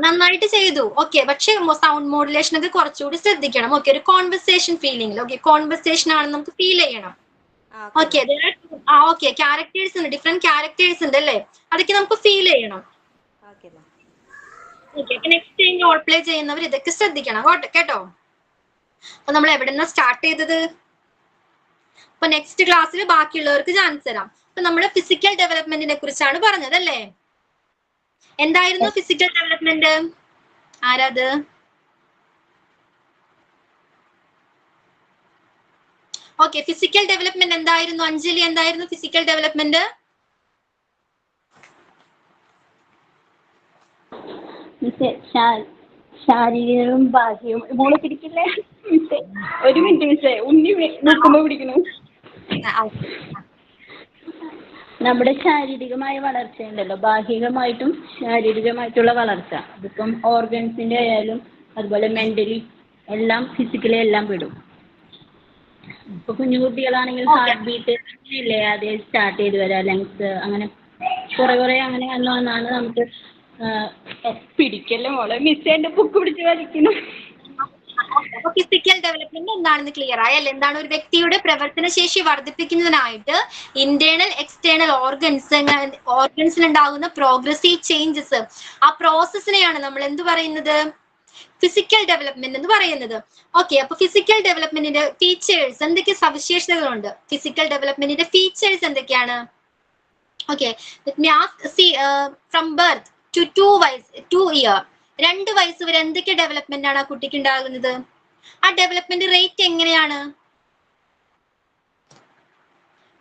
നന്നായിട്ട് ചെയ്തു. ഓക്കെ, പക്ഷെ സൗണ്ട് മോഡുലേഷൻ ഒക്കെ കുറച്ചുകൂടി ശ്രദ്ധിക്കണം. ഓക്കെ, ഒരു കോൺവെർസേഷൻ ഫീലിംഗിൽ. ഓക്കെ, കോൺവെർസേഷൻ ആണെന്ന് നമുക്ക് ഫീൽ ചെയ്യണം. ഓക്കെ, ഓക്കെ, ക്യാരക്ടേഴ്സ് ഉണ്ട്, ഡിഫറെന്റ് ക്യാരക്ടേഴ്സ് ഉണ്ട് അല്ലേ? അതൊക്കെ നമുക്ക് ഫീൽ ചെയ്യണം. നെക്സ്റ്റ് ടൈം റോൾ പ്ലേ ചെയ്യുന്നവർ ഇതൊക്കെ ശ്രദ്ധിക്കണം കേട്ടോ. അപ്പൊ നമ്മൾ എവിടെന്നാ സ്റ്റാർട്ട് ചെയ്തത്? അപ്പൊ നെക്സ്റ്റ് ക്ലാസ്സിൽ ബാക്കിയുള്ളവർക്ക് ചാൻസ് തരാം. അപ്പൊ നമ്മള് ഫിസിക്കൽ ഡെവലപ്മെന്റിനെ കുറിച്ചാണ് പറഞ്ഞത് അല്ലേ? എന്തായിരുന്നു ഫിസിക്കൽ ഡെവലപ്മെന്റ്? ആരാത്? ഓക്കെ, ഫിസിക്കൽ ഡെവലപ്മെന്റ് എന്തായിരുന്നു? അഞ്ജലി, എന്തായിരുന്നു ഫിസിക്കൽ ഡെവലപ്മെന്റ്? ശാരീരികവും ബാഹ്യവും. മോള് പിടിക്കില്ലേ മിസ്സേ? ഒരു മിനിറ്റ് മിസ്സേ, ഉണ്ണി നോക്കുമ്പോ പിടിക്കണു. നമ്മുടെ ശാരീരികമായ വളർച്ചയുണ്ടല്ലോ, ബാഹികമായിട്ടും ശാരീരികമായിട്ടുള്ള വളർച്ച. അതിപ്പം ഓർഗൻസിന്റെ ആയാലും അതുപോലെ മെന്റലി എല്ലാം, ഫിസിക്കലി എല്ലാം പെടും. ഇപ്പൊ കുഞ്ഞുകുട്ടികളാണെങ്കിൽ ഹാർട്ട് ബീറ്റ് ഇല്ലേ ആദ്യം സ്റ്റാർട്ട് ചെയ്ത് വരാം, ലങ്സ് അങ്ങനെ കുറെ അങ്ങനെ വന്നാണ് നമുക്ക് പിടിക്കല്ലേ മോളെ, മിസ് എന്റെ ബുക്ക് പിടിച്ച് വലിക്കുന്നു. ഫിസിക്കൽ ഡെവലപ്മെന്റ് എന്താണെന്ന് ക്ലിയർ ആയി അല്ലെ? എന്താണ്? ഒരു വ്യക്തിയുടെ പ്രവർത്തന ശേഷി വർദ്ധിപ്പിക്കുന്നതിനായിട്ട് ഇന്റേണൽ എക്സ്റ്റേണൽ ഓർഗൻസിൽ ഉണ്ടാകുന്ന പ്രോഗ്രസീവ് ചേഞ്ചസ്, ആ പ്രോസസ്സിനെയാണ് നമ്മൾ എന്ത് പറയുന്നത്? ഫിസിക്കൽ ഡെവലപ്മെന്റ് എന്ന് പറയുന്നത്. ഓക്കെ, അപ്പൊ ഫിസിക്കൽ ഡെവലപ്മെന്റിന്റെ ഫീച്ചേഴ്സ്, എന്തൊക്കെ സവിശേഷതകളുണ്ട്? ഫിസിക്കൽ ഡെവലപ്മെന്റിന്റെ ഫീച്ചേഴ്സ് എന്തൊക്കെയാണ്? Okay, from birth to 2 year, 2 വയസ്സ് വരെ എന്തൊക്കെ ഡെവലപ്മെന്റ് ആണ് ആ കുട്ടിക്ക് ഉണ്ടാകുന്നത്? ആ ഡെവലപ്മെന്റ് റേറ്റ് എങ്ങനെയാണ്?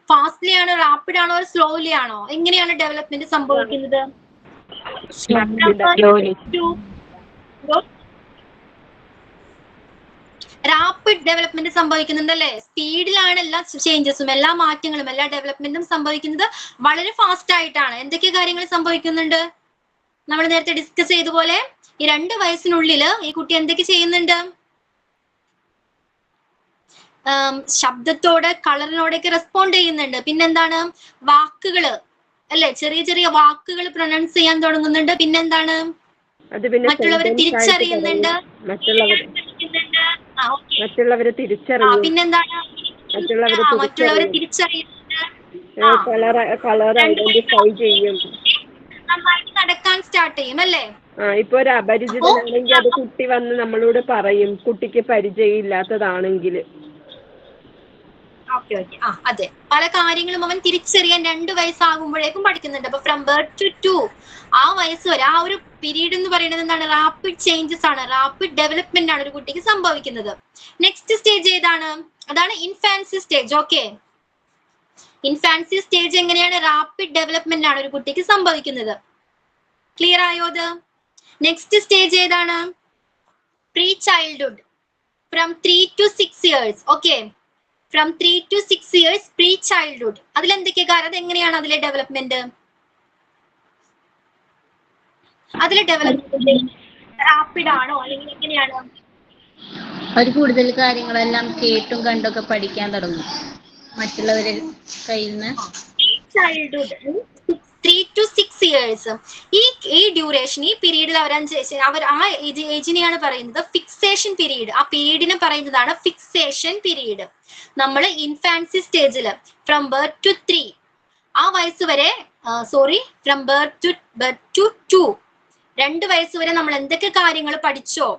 ഫാസ്റ്റ്ലി ആണോ, റാപ്പിഡ് ആണോ, സ്ലോലി ആണോ? എങ്ങനെയാണ് ഡെവലപ്മെന്റ് സംഭവിക്കുന്നത്? റാപ്പിഡ് ഡെവലപ്മെന്റ് സംഭവിക്കുന്നുണ്ടല്ലേ? സ്പീഡിലാണ് എല്ലാ ചേഞ്ചസും, എല്ലാ മാറ്റങ്ങളും, എല്ലാ ഡെവലപ്മെന്റും സംഭവിക്കുന്നത് വളരെ ഫാസ്റ്റ് ആയിട്ടാണ്. എന്തൊക്കെ കാര്യങ്ങൾ സംഭവിക്കുന്നുണ്ട്? നമ്മൾ നേരത്തെ ഡിസ്കസ് ചെയ്ത പോലെ ഈ 2 വയസ്സിനുള്ളിൽ ഈ കുട്ടി എന്തൊക്കെ ചെയ്യുന്നുണ്ട്? ശബ്ദത്തോട്, കളറിനോടൊക്കെ റെസ്പോണ്ട് ചെയ്യുന്നുണ്ട്. പിന്നെന്താണ്? വാക്കുകള് അല്ലെ, ചെറിയ ചെറിയ വാക്കുകൾ പ്രൊനൗൺസ് ചെയ്യാൻ തുടങ്ങുന്നുണ്ട്. പിന്നെന്താണ്? മറ്റുള്ളവരെ തിരിച്ചറിയുന്നുണ്ട്. മറ്റുള്ളവരെ തിരിച്ചറിയും. പിന്നെന്താണ്? മറ്റുള്ളവരെ തിരിച്ചറിയുന്നുണ്ട്. കളർ ഐഡന്റിഫൈ ചെയ്യും. നന്നായിട്ട് നടക്കാൻ സ്റ്റാർട്ട് ചെയ്യും അല്ലേ? ഇപ്പൊ ഒരു അപരിചിതനാണെങ്കിൽ അത് കുട്ടി വന്ന് നമ്മളോട് പറയും, കുട്ടിക്ക് പരിചയമില്ലാത്തതാണെങ്കിൽ. അതെ, പല കാര്യങ്ങളും അവൻ തിരിച്ചറിയാൻ 2 വയസ്സാകുമ്പോഴേക്കും പഠിക്കുന്നുണ്ട്. അപ്പൊ ഫ്രം ബർത്ത് ടു 2 ആ വയസ്സ് വരെ ആ ഒരു പീരീഡ് എന്ന് പറയുന്നത് എന്താണ്? റാപ്പിഡ് ചേഞ്ചസ് ആണ്, റാപ്പിഡ് ഡെവലപ്മെന്റ് ആണ് ഒരു കുട്ടിക്ക് സംഭവിക്കുന്നത്. നെക്സ്റ്റ് സ്റ്റേജ് ഏതാണ്? അതാണ് infancy stage. Okay, infancy stage എങ്ങനെയാണ്? റാപ്പിഡ് ഡെവലപ്മെന്റ് ആണ് ഒരു കുട്ടിക്ക് സംഭവിക്കുന്നത്. ക്ലിയർ ആയോ അത്? നെക്സ്റ്റ് സ്റ്റേജ് ഏതാണ്? Pre childhood, from 3 to 6 years. Okay, from 3 to 6 years pre childhood. അതിലെന്തൊക്കെ കാര്യം? അതെങ്ങനെയാണ് അതിലെ ഡെവലപ്മെന്റ്? അതിലെ ഡെവലപ്മെന്റ് റാപ്പിഡ് ആണോ അല്ലെങ്കിൽ എങ്ങനെയാണ്? അവർ കൂടുതൽ കാര്യങ്ങളെല്ലാം കേട്ടും കണ്ടൊക്കെ പഠിക്കാൻ തുടങ്ങും മറ്റുള്ളവരുടെ കയ്യിൽ നിന്ന്. ചൈൽഡ്ഹുഡ് 3 to 6 years, ഈ ഡ്യൂറേഷൻ, ഈ പീരീഡിൽ അവർ ആ ഏജിനെയാണ് പറയുന്നത് ഫിക്സേഷൻ പീരീഡ്. ആ പീരീഡിനെ പറയുന്നതാണ് ഫിക്സേഷൻ പീരീഡ്. നമ്മൾ ഇൻഫാൻസി സ്റ്റേജില് ഫ്രം ബർത്ത് ടു 3 ആ വയസ്സ് വരെ, ഫ്രം ബർത്ത് ടു 2 2 വയസ്സ് വരെ നമ്മൾ എന്തൊക്കെ കാര്യങ്ങൾ പഠിച്ചോ,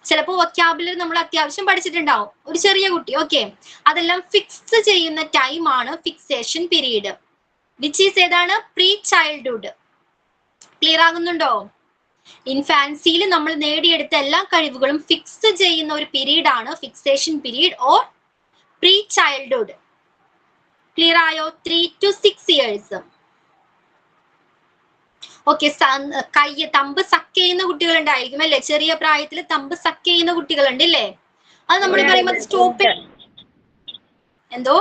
ചിലപ്പോൾ വൊക്കാബുലറി നമ്മൾ അത്യാവശ്യം പഠിച്ചിട്ടുണ്ടാവും, ഒരു ചെറിയ കുട്ടി. ഓക്കെ, അതെല്ലാം ഫിക്സ് ചെയ്യുന്ന ടൈമാണ് ഫിക്സേഷൻ പീരീഡ്. വിച്ച് ഈസ് ഏതാണ്? Pre childhood. ക്ലിയർ ആകുന്നുണ്ടോ? ഇൻഫാൻസിയിൽ നമ്മൾ നേടിയെടുത്ത എല്ലാ കഴിവുകളും ഫിക്സ് ചെയ്യുന്ന ഒരു പീരീഡ് ആണ് fixation period or pre childhood. Clear ആയോ? 3 to 6 years. Okay, thumb suck ചെയ്യുന്ന കുട്ടികൾ ഉണ്ടായിരിക്കും അല്ലെ? ചെറിയ പ്രായത്തിൽ തമ്പ് സക്ക് ചെയ്യുന്ന കുട്ടികളുണ്ട് ഇല്ലേ? അത് നമ്മൾ പറയുമ്പോൾ സ്റ്റോപ്പ്. എന്തോ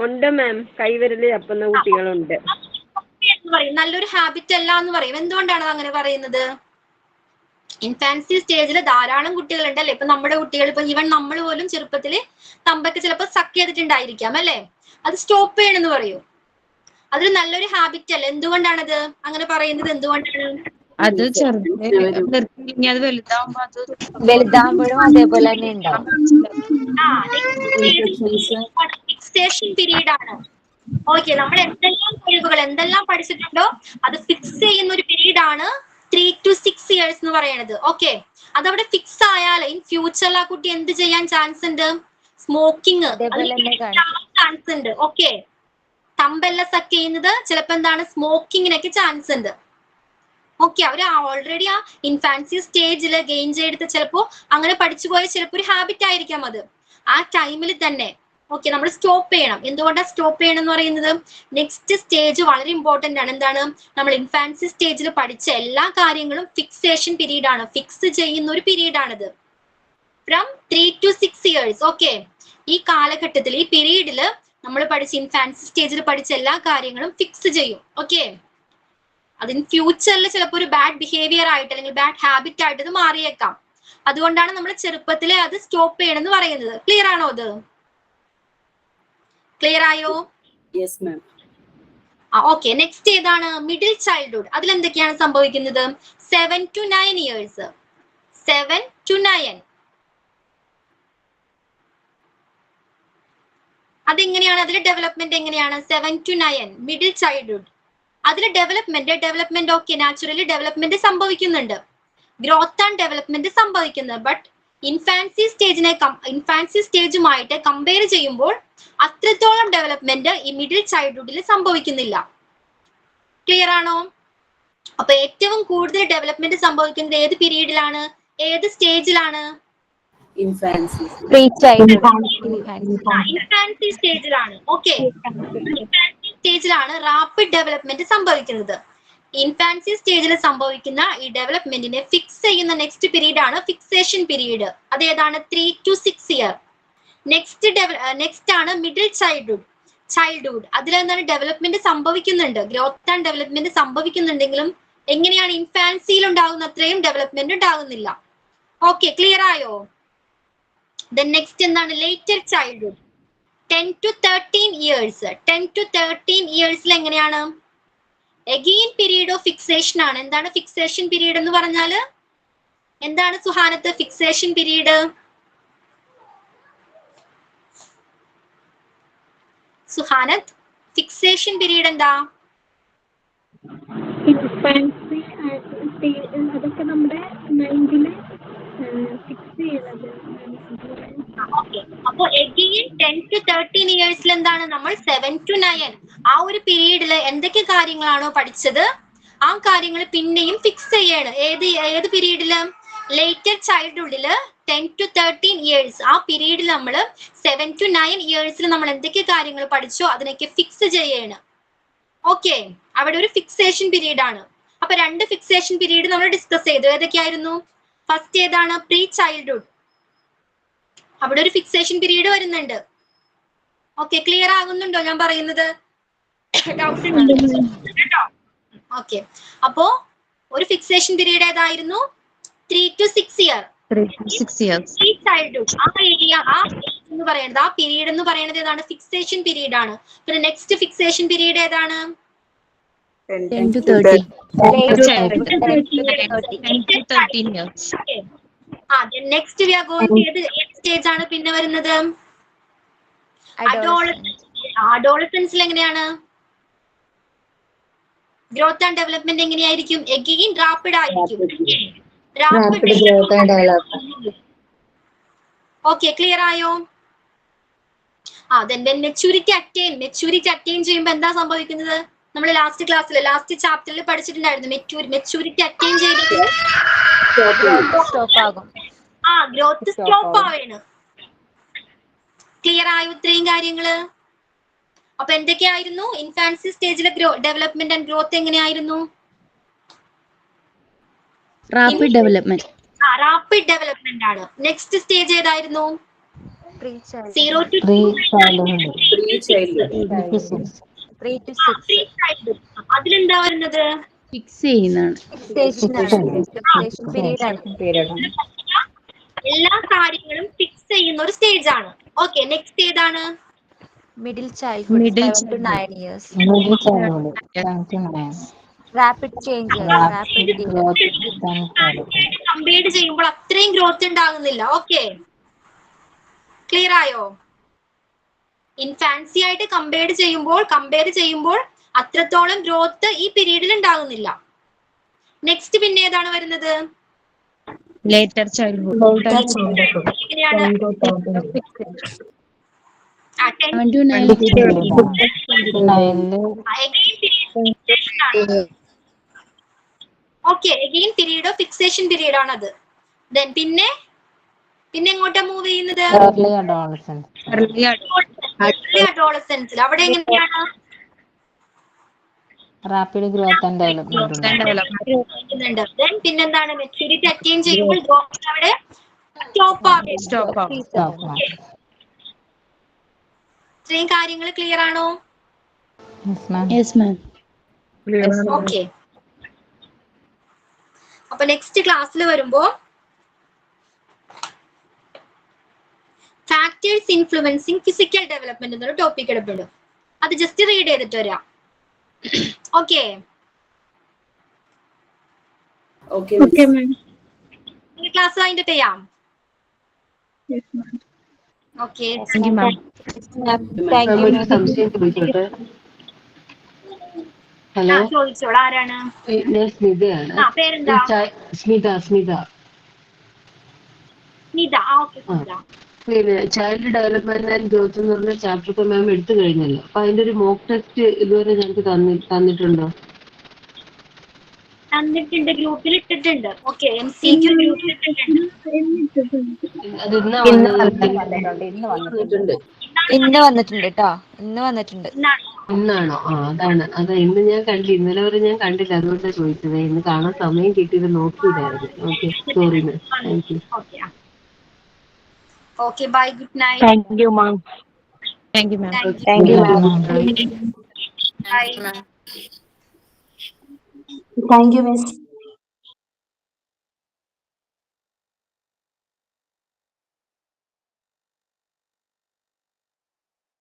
ഉണ്ട് മാം, കൈവിരല് തപ്പുന്ന കുട്ടികളുണ്ട്. നല്ലൊരു ഹാബിറ്റ് അല്ല എന്ന് പറയും. എന്തുകൊണ്ടാണ് അങ്ങനെ പറയുന്നത്? ഇൻഫാൻസി സ്റ്റേജിൽ ധാരാളം കുട്ടികളുണ്ട് അല്ലെ? ഇപ്പൊ നമ്മുടെ കുട്ടികൾ, ഇപ്പൊ ഈവൻ നമ്മൾ പോലും ചെറുപ്പത്തില് തമ്പൊക്കെ ചിലപ്പോൾ സക്ക് ചെയ്തിട്ടുണ്ടായിരിക്കാം അല്ലെ? അത് സ്റ്റോപ്പ് ചെയ്യണമെന്ന് പറയും. അതൊരു നല്ലൊരു ഹാബിറ്റ് അല്ല. എന്തുകൊണ്ടാണത് അങ്ങനെ പറയുന്നത്? എന്തുകൊണ്ടാണ്? അത് വലുതാകുമ്പോഴും അതേപോലെ തന്നെ ഉണ്ടാവും. ഫിക്സേഷൻ പീരീഡ് ആണ്. ഓക്കെ, നമ്മൾ എന്തെല്ലാം കഴിവുകൾ എന്തെല്ലാം പഠിച്ചിട്ടുണ്ടോ അത് ഫിക്സ് ചെയ്യുന്ന ഒരു പീരീഡ് ആണ് 3 to 6 years എന്ന് പറയുന്നത്. ഓക്കെ, അതവിടെ ഫിക്സ് ആയാൽ ഇൻ ഫ്യൂച്ചറിൽ ആ കുട്ടി എന്ത് ചെയ്യാൻ ചാൻസ് ഉണ്ട്? സ്മോക്കിംഗ് ചാൻസ് ഉണ്ട്. ഓക്കെ, തമ്പെല്ലാം സക്ക് ചെയ്യുന്നത് ചിലപ്പോ എന്താണ്? സ്മോക്കിങ്ങിനൊക്കെ ചാൻസ് ഉണ്ട്. ഓക്കെ, അവർ ഓൾറെഡി ആ ഇൻഫാൻസി സ്റ്റേജില് ഗെയിൻ ചെയ്തെടുത്ത് ചിലപ്പോ അങ്ങനെ പഠിച്ചു പോയ ചിലപ്പോ ഒരു ഹാബിറ്റ് ആയിരിക്കാം അത്. ആ ടൈമിൽ തന്നെ ഓക്കെ, നമ്മൾ സ്റ്റോപ്പ് ചെയ്യണം. എന്തുകൊണ്ടാണ് സ്റ്റോപ്പ് ചെയ്യണം എന്ന് പറയുന്നത്? നെക്സ്റ്റ് സ്റ്റേജ് വളരെ ഇമ്പോർട്ടന്റ് ആണ്. എന്താണ്? നമ്മൾ ഇൻഫാൻസി സ്റ്റേജിൽ പഠിച്ച എല്ലാ കാര്യങ്ങളും ഫിക്സേഷൻ പീരീഡ് ആണ്. ഫിക്സ് ചെയ്യുന്ന ഒരു പീരീഡ് ആണിത്. From 3 to 6 years. ഓക്കെ, ഈ കാലഘട്ടത്തിൽ ഈ പീരീഡിൽ നമ്മൾ പഠിച്ച ഇൻഫാൻസി സ്റ്റേജിൽ പഠിച്ച എല്ലാ കാര്യങ്ങളും ഫിക്സ് ചെയ്യും. ഓക്കെ, അതിന് ഫ്യൂച്ചറിൽ ചിലപ്പോൾ ഒരു ബാഡ് ബിഹേവിയർ ആയിട്ട് അല്ലെങ്കിൽ ബാഡ് ഹാബിറ്റ് ആയിട്ട് ഇത് മാറിയേക്കാം. അതുകൊണ്ടാണ് നമ്മൾ ചെറുപ്പത്തിലെ അത് സ്റ്റോപ്പ് ചെയ്യണം എന്ന് പറയുന്നത്. ക്ലിയർ ആണോ? അത് ക്ലിയർ ആയോ? Yes ma'am. ഓക്കെ, നെക്സ്റ്റ് ഏതാണ്? Middle childhood. അതിൽ എന്തൊക്കെയാണ് സംഭവിക്കുന്നത്? 7 to 9 years. 7 to 9. അതെങ്ങനെയാണ്? അതിലെ ഡെവലപ്മെന്റ് എങ്ങനെയാണ്? 7 to 9 മിഡിൽ ചൈൽഡ്ഹുഡ്. അതിലെ ഡെവലപ്മെന്റ് ഓക്കെ, നാച്ചുറലി ഡെവലപ്മെന്റ് സംഭവിക്കുന്നുണ്ട്, ഗ്രോത്ത് ആൻഡ് ഡെവലപ്മെന്റ് സംഭവിക്കുന്നത്. ബട്ട് ഇൻഫാൻസി സ്റ്റേജുമായിട്ട് കമ്പയർ ചെയ്യുമ്പോൾ അത്രത്തോളം ഡെവലപ്മെന്റ് ഈ മിഡിൽ ചൈൽഡ്ഹുഡിൽ സംഭവിക്കുന്നില്ല. ക്ലിയർ ആണോ? അപ്പൊ ഏറ്റവും കൂടുതൽ ഡെവലപ്മെന്റ് സംഭവിക്കുന്നത് ഏത് പീരീഡിലാണ്, ഏത് സ്റ്റേജിലാണ്? ഇൻഫാൻസി സ്റ്റേജിലാണ്. ഓക്കെ, ഇൻഫാൻസി സ്റ്റേജിലാണ് റാപ്പിഡ് ഡെവലപ്മെന്റ് സംഭവിക്കുന്നത്. ഇൻഫാൻസി സ്റ്റേജിൽ സംഭവിക്കുന്ന ഈ ഡെവലപ്മെന്റിനെ ഫിക്സ് ചെയ്യുന്ന നെക്സ്റ്റ് പീരീഡ് ആണ് ഫിക്സേഷൻ പീരീഡ്. അതേതാണ്? 3 to 6 years. നെക്സ്റ്റ് ആണ് മിഡിൽ ചൈൽഡ്ഹുഡ്. അതിലെന്താണ്? ഡെവലപ്മെന്റ് സംഭവിക്കുന്നുണ്ട്, ഗ്രോത്ത് ആൻഡ് ഡെവലപ്മെന്റ് സംഭവിക്കുന്നുണ്ടെങ്കിലും എങ്ങനെയാണ്? ഇൻഫാൻസിയിൽ ഉണ്ടാകുന്ന അത്രയും ഡെവലപ്മെന്റ് ഉണ്ടാകുന്നില്ല. ഓക്കെ, ക്ലിയർ ആയോ? ദെൻ നെക്സ്റ്റ് എന്താണ്? Later childhood. 10 to 13 years. 10 to 13 yearsൽ എങ്ങനെയാണ്? എഗെയിൻ പീരീഡ് ഓഫ് ഫിക്സേഷൻ ആണ്. എന്താണ് ഫിക്സേഷൻ പീരീഡ് എന്ന് പറഞ്ഞാല്? എന്താണ് സുഹാനത്ത് ഫിക്സേഷൻ പീരീഡ്? സുഹാനത്ത്, ഫിക്സേഷൻ പീരീഡ് എന്താ? ഇൻഫാൻസി അതൊക്കെ നമ്മുടെ മൈൻഡില് ഫിക്സ് ചെയ്യുന്നത്. അപ്പൊ എഗെയിൻ 10 to 13 yearsൽ എന്താണ്? നമ്മൾ 7 to 9 ആ ഒരു പീരീഡില് എന്തൊക്കെ കാര്യങ്ങളാണോ പഠിച്ചത് ആ കാര്യങ്ങൾ പിന്നെയും ഫിക്സ് ചെയ്യാണ്. ഏത് പീരീഡില്? ലേറ്റർ ചൈൽഡ്ഹുഡില് 10 to 13 years ആ പീരീഡിൽ നമ്മൾ 7 to 9 yearsൽ നമ്മൾ എന്തൊക്കെ കാര്യങ്ങൾ പഠിച്ചോ അതിനൊക്കെ ഫിക്സ് ചെയ്യാണ്. ഓക്കെ, അവിടെ ഒരു ഫിക്സേഷൻ പീരീഡ് ആണ്. അപ്പൊ രണ്ട് ഫിക്സേഷൻ പീരീഡ് നമ്മൾ ഡിസ്കസ് ചെയ്തു. ഏതൊക്കെയായിരുന്നു? ഫസ്റ്റ് ഏതാണ്? Pre childhood. അവിടെ ഒരു ഫിക്സേഷൻ പീരീഡ് വരുന്നുണ്ട്. ഓക്കെ, ക്ലിയർ ആകുന്നുണ്ടോ ഞാൻ പറയുന്നത്? ഡൗട്ട് ഉണ്ടോ? ഓക്കെ, അപ്പോ ഒരു ഫിക്സേഷൻ പീരീഡ് ഏതായിരുന്നു? 3 to 6 years. പ്രീ ചൈൽഡ്ഹുഡ് ആ ഏരിയ എന്ന് പറയുന്നത് ആ പീരീഡ് എന്ന് പറയുന്നത് ഏതാണ്? ഫിക്സേഷൻ പീരീഡ് ആണ്. പിന്നെ നെക്സ്റ്റ് ഫിക്സേഷൻ പീരീഡ് ഏതാണ്? 10 to 13. 10 to 13 years. Next we are going ഏത് സ്റ്റേജ് ആണ് പിന്നെ വരുന്നത്? അഡോളസൻസിൽ എങ്ങനെയാണ്? ഗ്രോത്ത് ആൻഡ് ഡെവലപ്മെന്റ് എങ്ങനെയായിരിക്കും? എഗെയിൻ റാപ്പിഡ് ആയിരിക്കും. ഓക്കെ, ക്ലിയർ ആയോ? മെച്യൂരിറ്റി അറ്റൈൻ ചെയ്യുമ്പോൾ എന്താ സംഭവിക്കുന്നത്? നമ്മൾ ലാസ്റ്റ് ചാപ്റ്ററിൽ പഠിച്ചിട്ടുണ്ടായിരുന്നു. മെച്യൂരിറ്റി അറ്റൈൻ ചെയ്തിട്ട് ഗ്രോത്ത് സ്റ്റോപ്പ് ആവാണ്. ക്ലിയർ ആയോ ഇത്രയും കാര്യങ്ങള്? അപ്പൊ എന്തൊക്കെയായിരുന്നു ഇൻഫാൻസി സ്റ്റേജിലെ ഡെവലപ്മെന്റ് ആൻഡ് ഗ്രോത്ത്? എങ്ങനെയായിരുന്നു? റാപ്പിഡ് ഡെവലപ്മെന്റ് ആണ്. നെക്സ്റ്റ് സ്റ്റേജ് ഏതായിരുന്നു? 0 to 3 to 6. അതിലെന്താ വരുന്നത്? ഫിക്സ് ചെയ്യുന്നതാണ്. എല്ലാ കാര്യങ്ങളും ഫിക്സ് ചെയ്യുന്ന ഒരു സ്റ്റേജ് ആണ്. ഓക്കെ, നെക്സ്റ്റ് ഏതാണ്? Middle childhood 7 to 9 years. Rapid changes, compare ചെയ്യുമ്പോൾ അത്രയും ഗ്രോത്ത് ഉണ്ടാകുന്നില്ല. ഓക്കെ, ക്ലിയർ ആയോ? ഇൻഫാൻസി ആയിട്ട് കമ്പയർ ചെയ്യുമ്പോൾ അത്രത്തോളം ഗ്രോത്ത് ഈ പീരീഡിൽ ഉണ്ടാകുന്നില്ല. നെക്സ്റ്റ് പിന്നെ ഏതാണ് വരുന്നത്? Later childhood. Okay, again period of fixation period ആണത്. ദെൻ പിന്നെ എങ്ങോട്ടാ മൂവ് ചെയ്യുന്നത്? early adolescence അവിടെ എങ്ങനെയാണ്? റാപ്പിഡ് ഗ്രോത്ത് ആൻഡ് ഡെവലപ്മെന്റ് ഉണ്ട്. Then പിന്നെന്താണ് മെച്യൂരിറ്റി അറ്റൈൻ ചെയ്യുമ്പോൾ ഡ്രോപ്പിംഗ് അവിടെ സ്റ്റോപ്പ് ആവും. ഇത്രയും കാര്യങ്ങൾ ക്ലിയർ ആണോ? ഓക്കെ. അപ്പൊ നെക്സ്റ്റ് ക്ലാസ്സിൽ വരുമ്പോ ഫാക്ടേഴ്സ് ഇൻഫ്ലുവൻസിങ് ഫിസിക്കൽ ഡെവലപ്മെന്റ് എന്നൊരു ടോപ്പിക് എടുപ്പെടും. അത് ജസ്റ്റ് റീഡ് ചെയ്തിട്ട് വരാം. ഓക്കെ. ക്ലാസ് അതിന്റെ ചെയ്യാം. ഓക്കെ. ഹലോ, ചോദിച്ചോളൂ. ആരാണ്? ഞാൻ സ്മിതയാണ്. പേരെന്താ? സ്മിത. പിന്നെ ചൈൽഡ് ഡെവലപ്മെന്റ് ആൻഡ് ഗ്രോത്ത് എന്ന് പറഞ്ഞ ചാപ്റ്റർ ഇപ്പൊ മാം എടുത്തു കഴിഞ്ഞല്ലോ. അപ്പൊ അതിന്റെ ഒരു മോക്ക് ടെസ്റ്റ് ഇതുവരെ ഞങ്ങൾക്ക് തന്നിട്ടുണ്ടോ? തന്നിട്ടുണ്ട്, ഗ്രൂപ്പിൽ ഇട്ടിട്ടുണ്ട്. ഓക്കെ, MCQ ഗ്രൂപ്പിൽ ഇട്ടിട്ടുണ്ട്. അത് ഇന്ന് വന്നിട്ടുണ്ട് കേട്ടോ. ഇന്ന് വന്നിട്ടുണ്ട്. ഇന്നാണോ? അതാണ് ഇന്ന് ഞാൻ കണ്ടില്ല. ഇന്നലെ വരെ ഞാൻ കണ്ടില്ല, അതുകൊണ്ടാണ് ചോദിച്ചത്. ഇന്ന് കാണാൻ സമയം കിട്ടിയത് നോക്കിയില്ലായിരുന്നു. Okay, sorry ma'am. Thank you. Okay, bye, good night. Thank you, ma'am. Thank you, ma'am. Thank you, ma'am. Bye. Thank you, miss.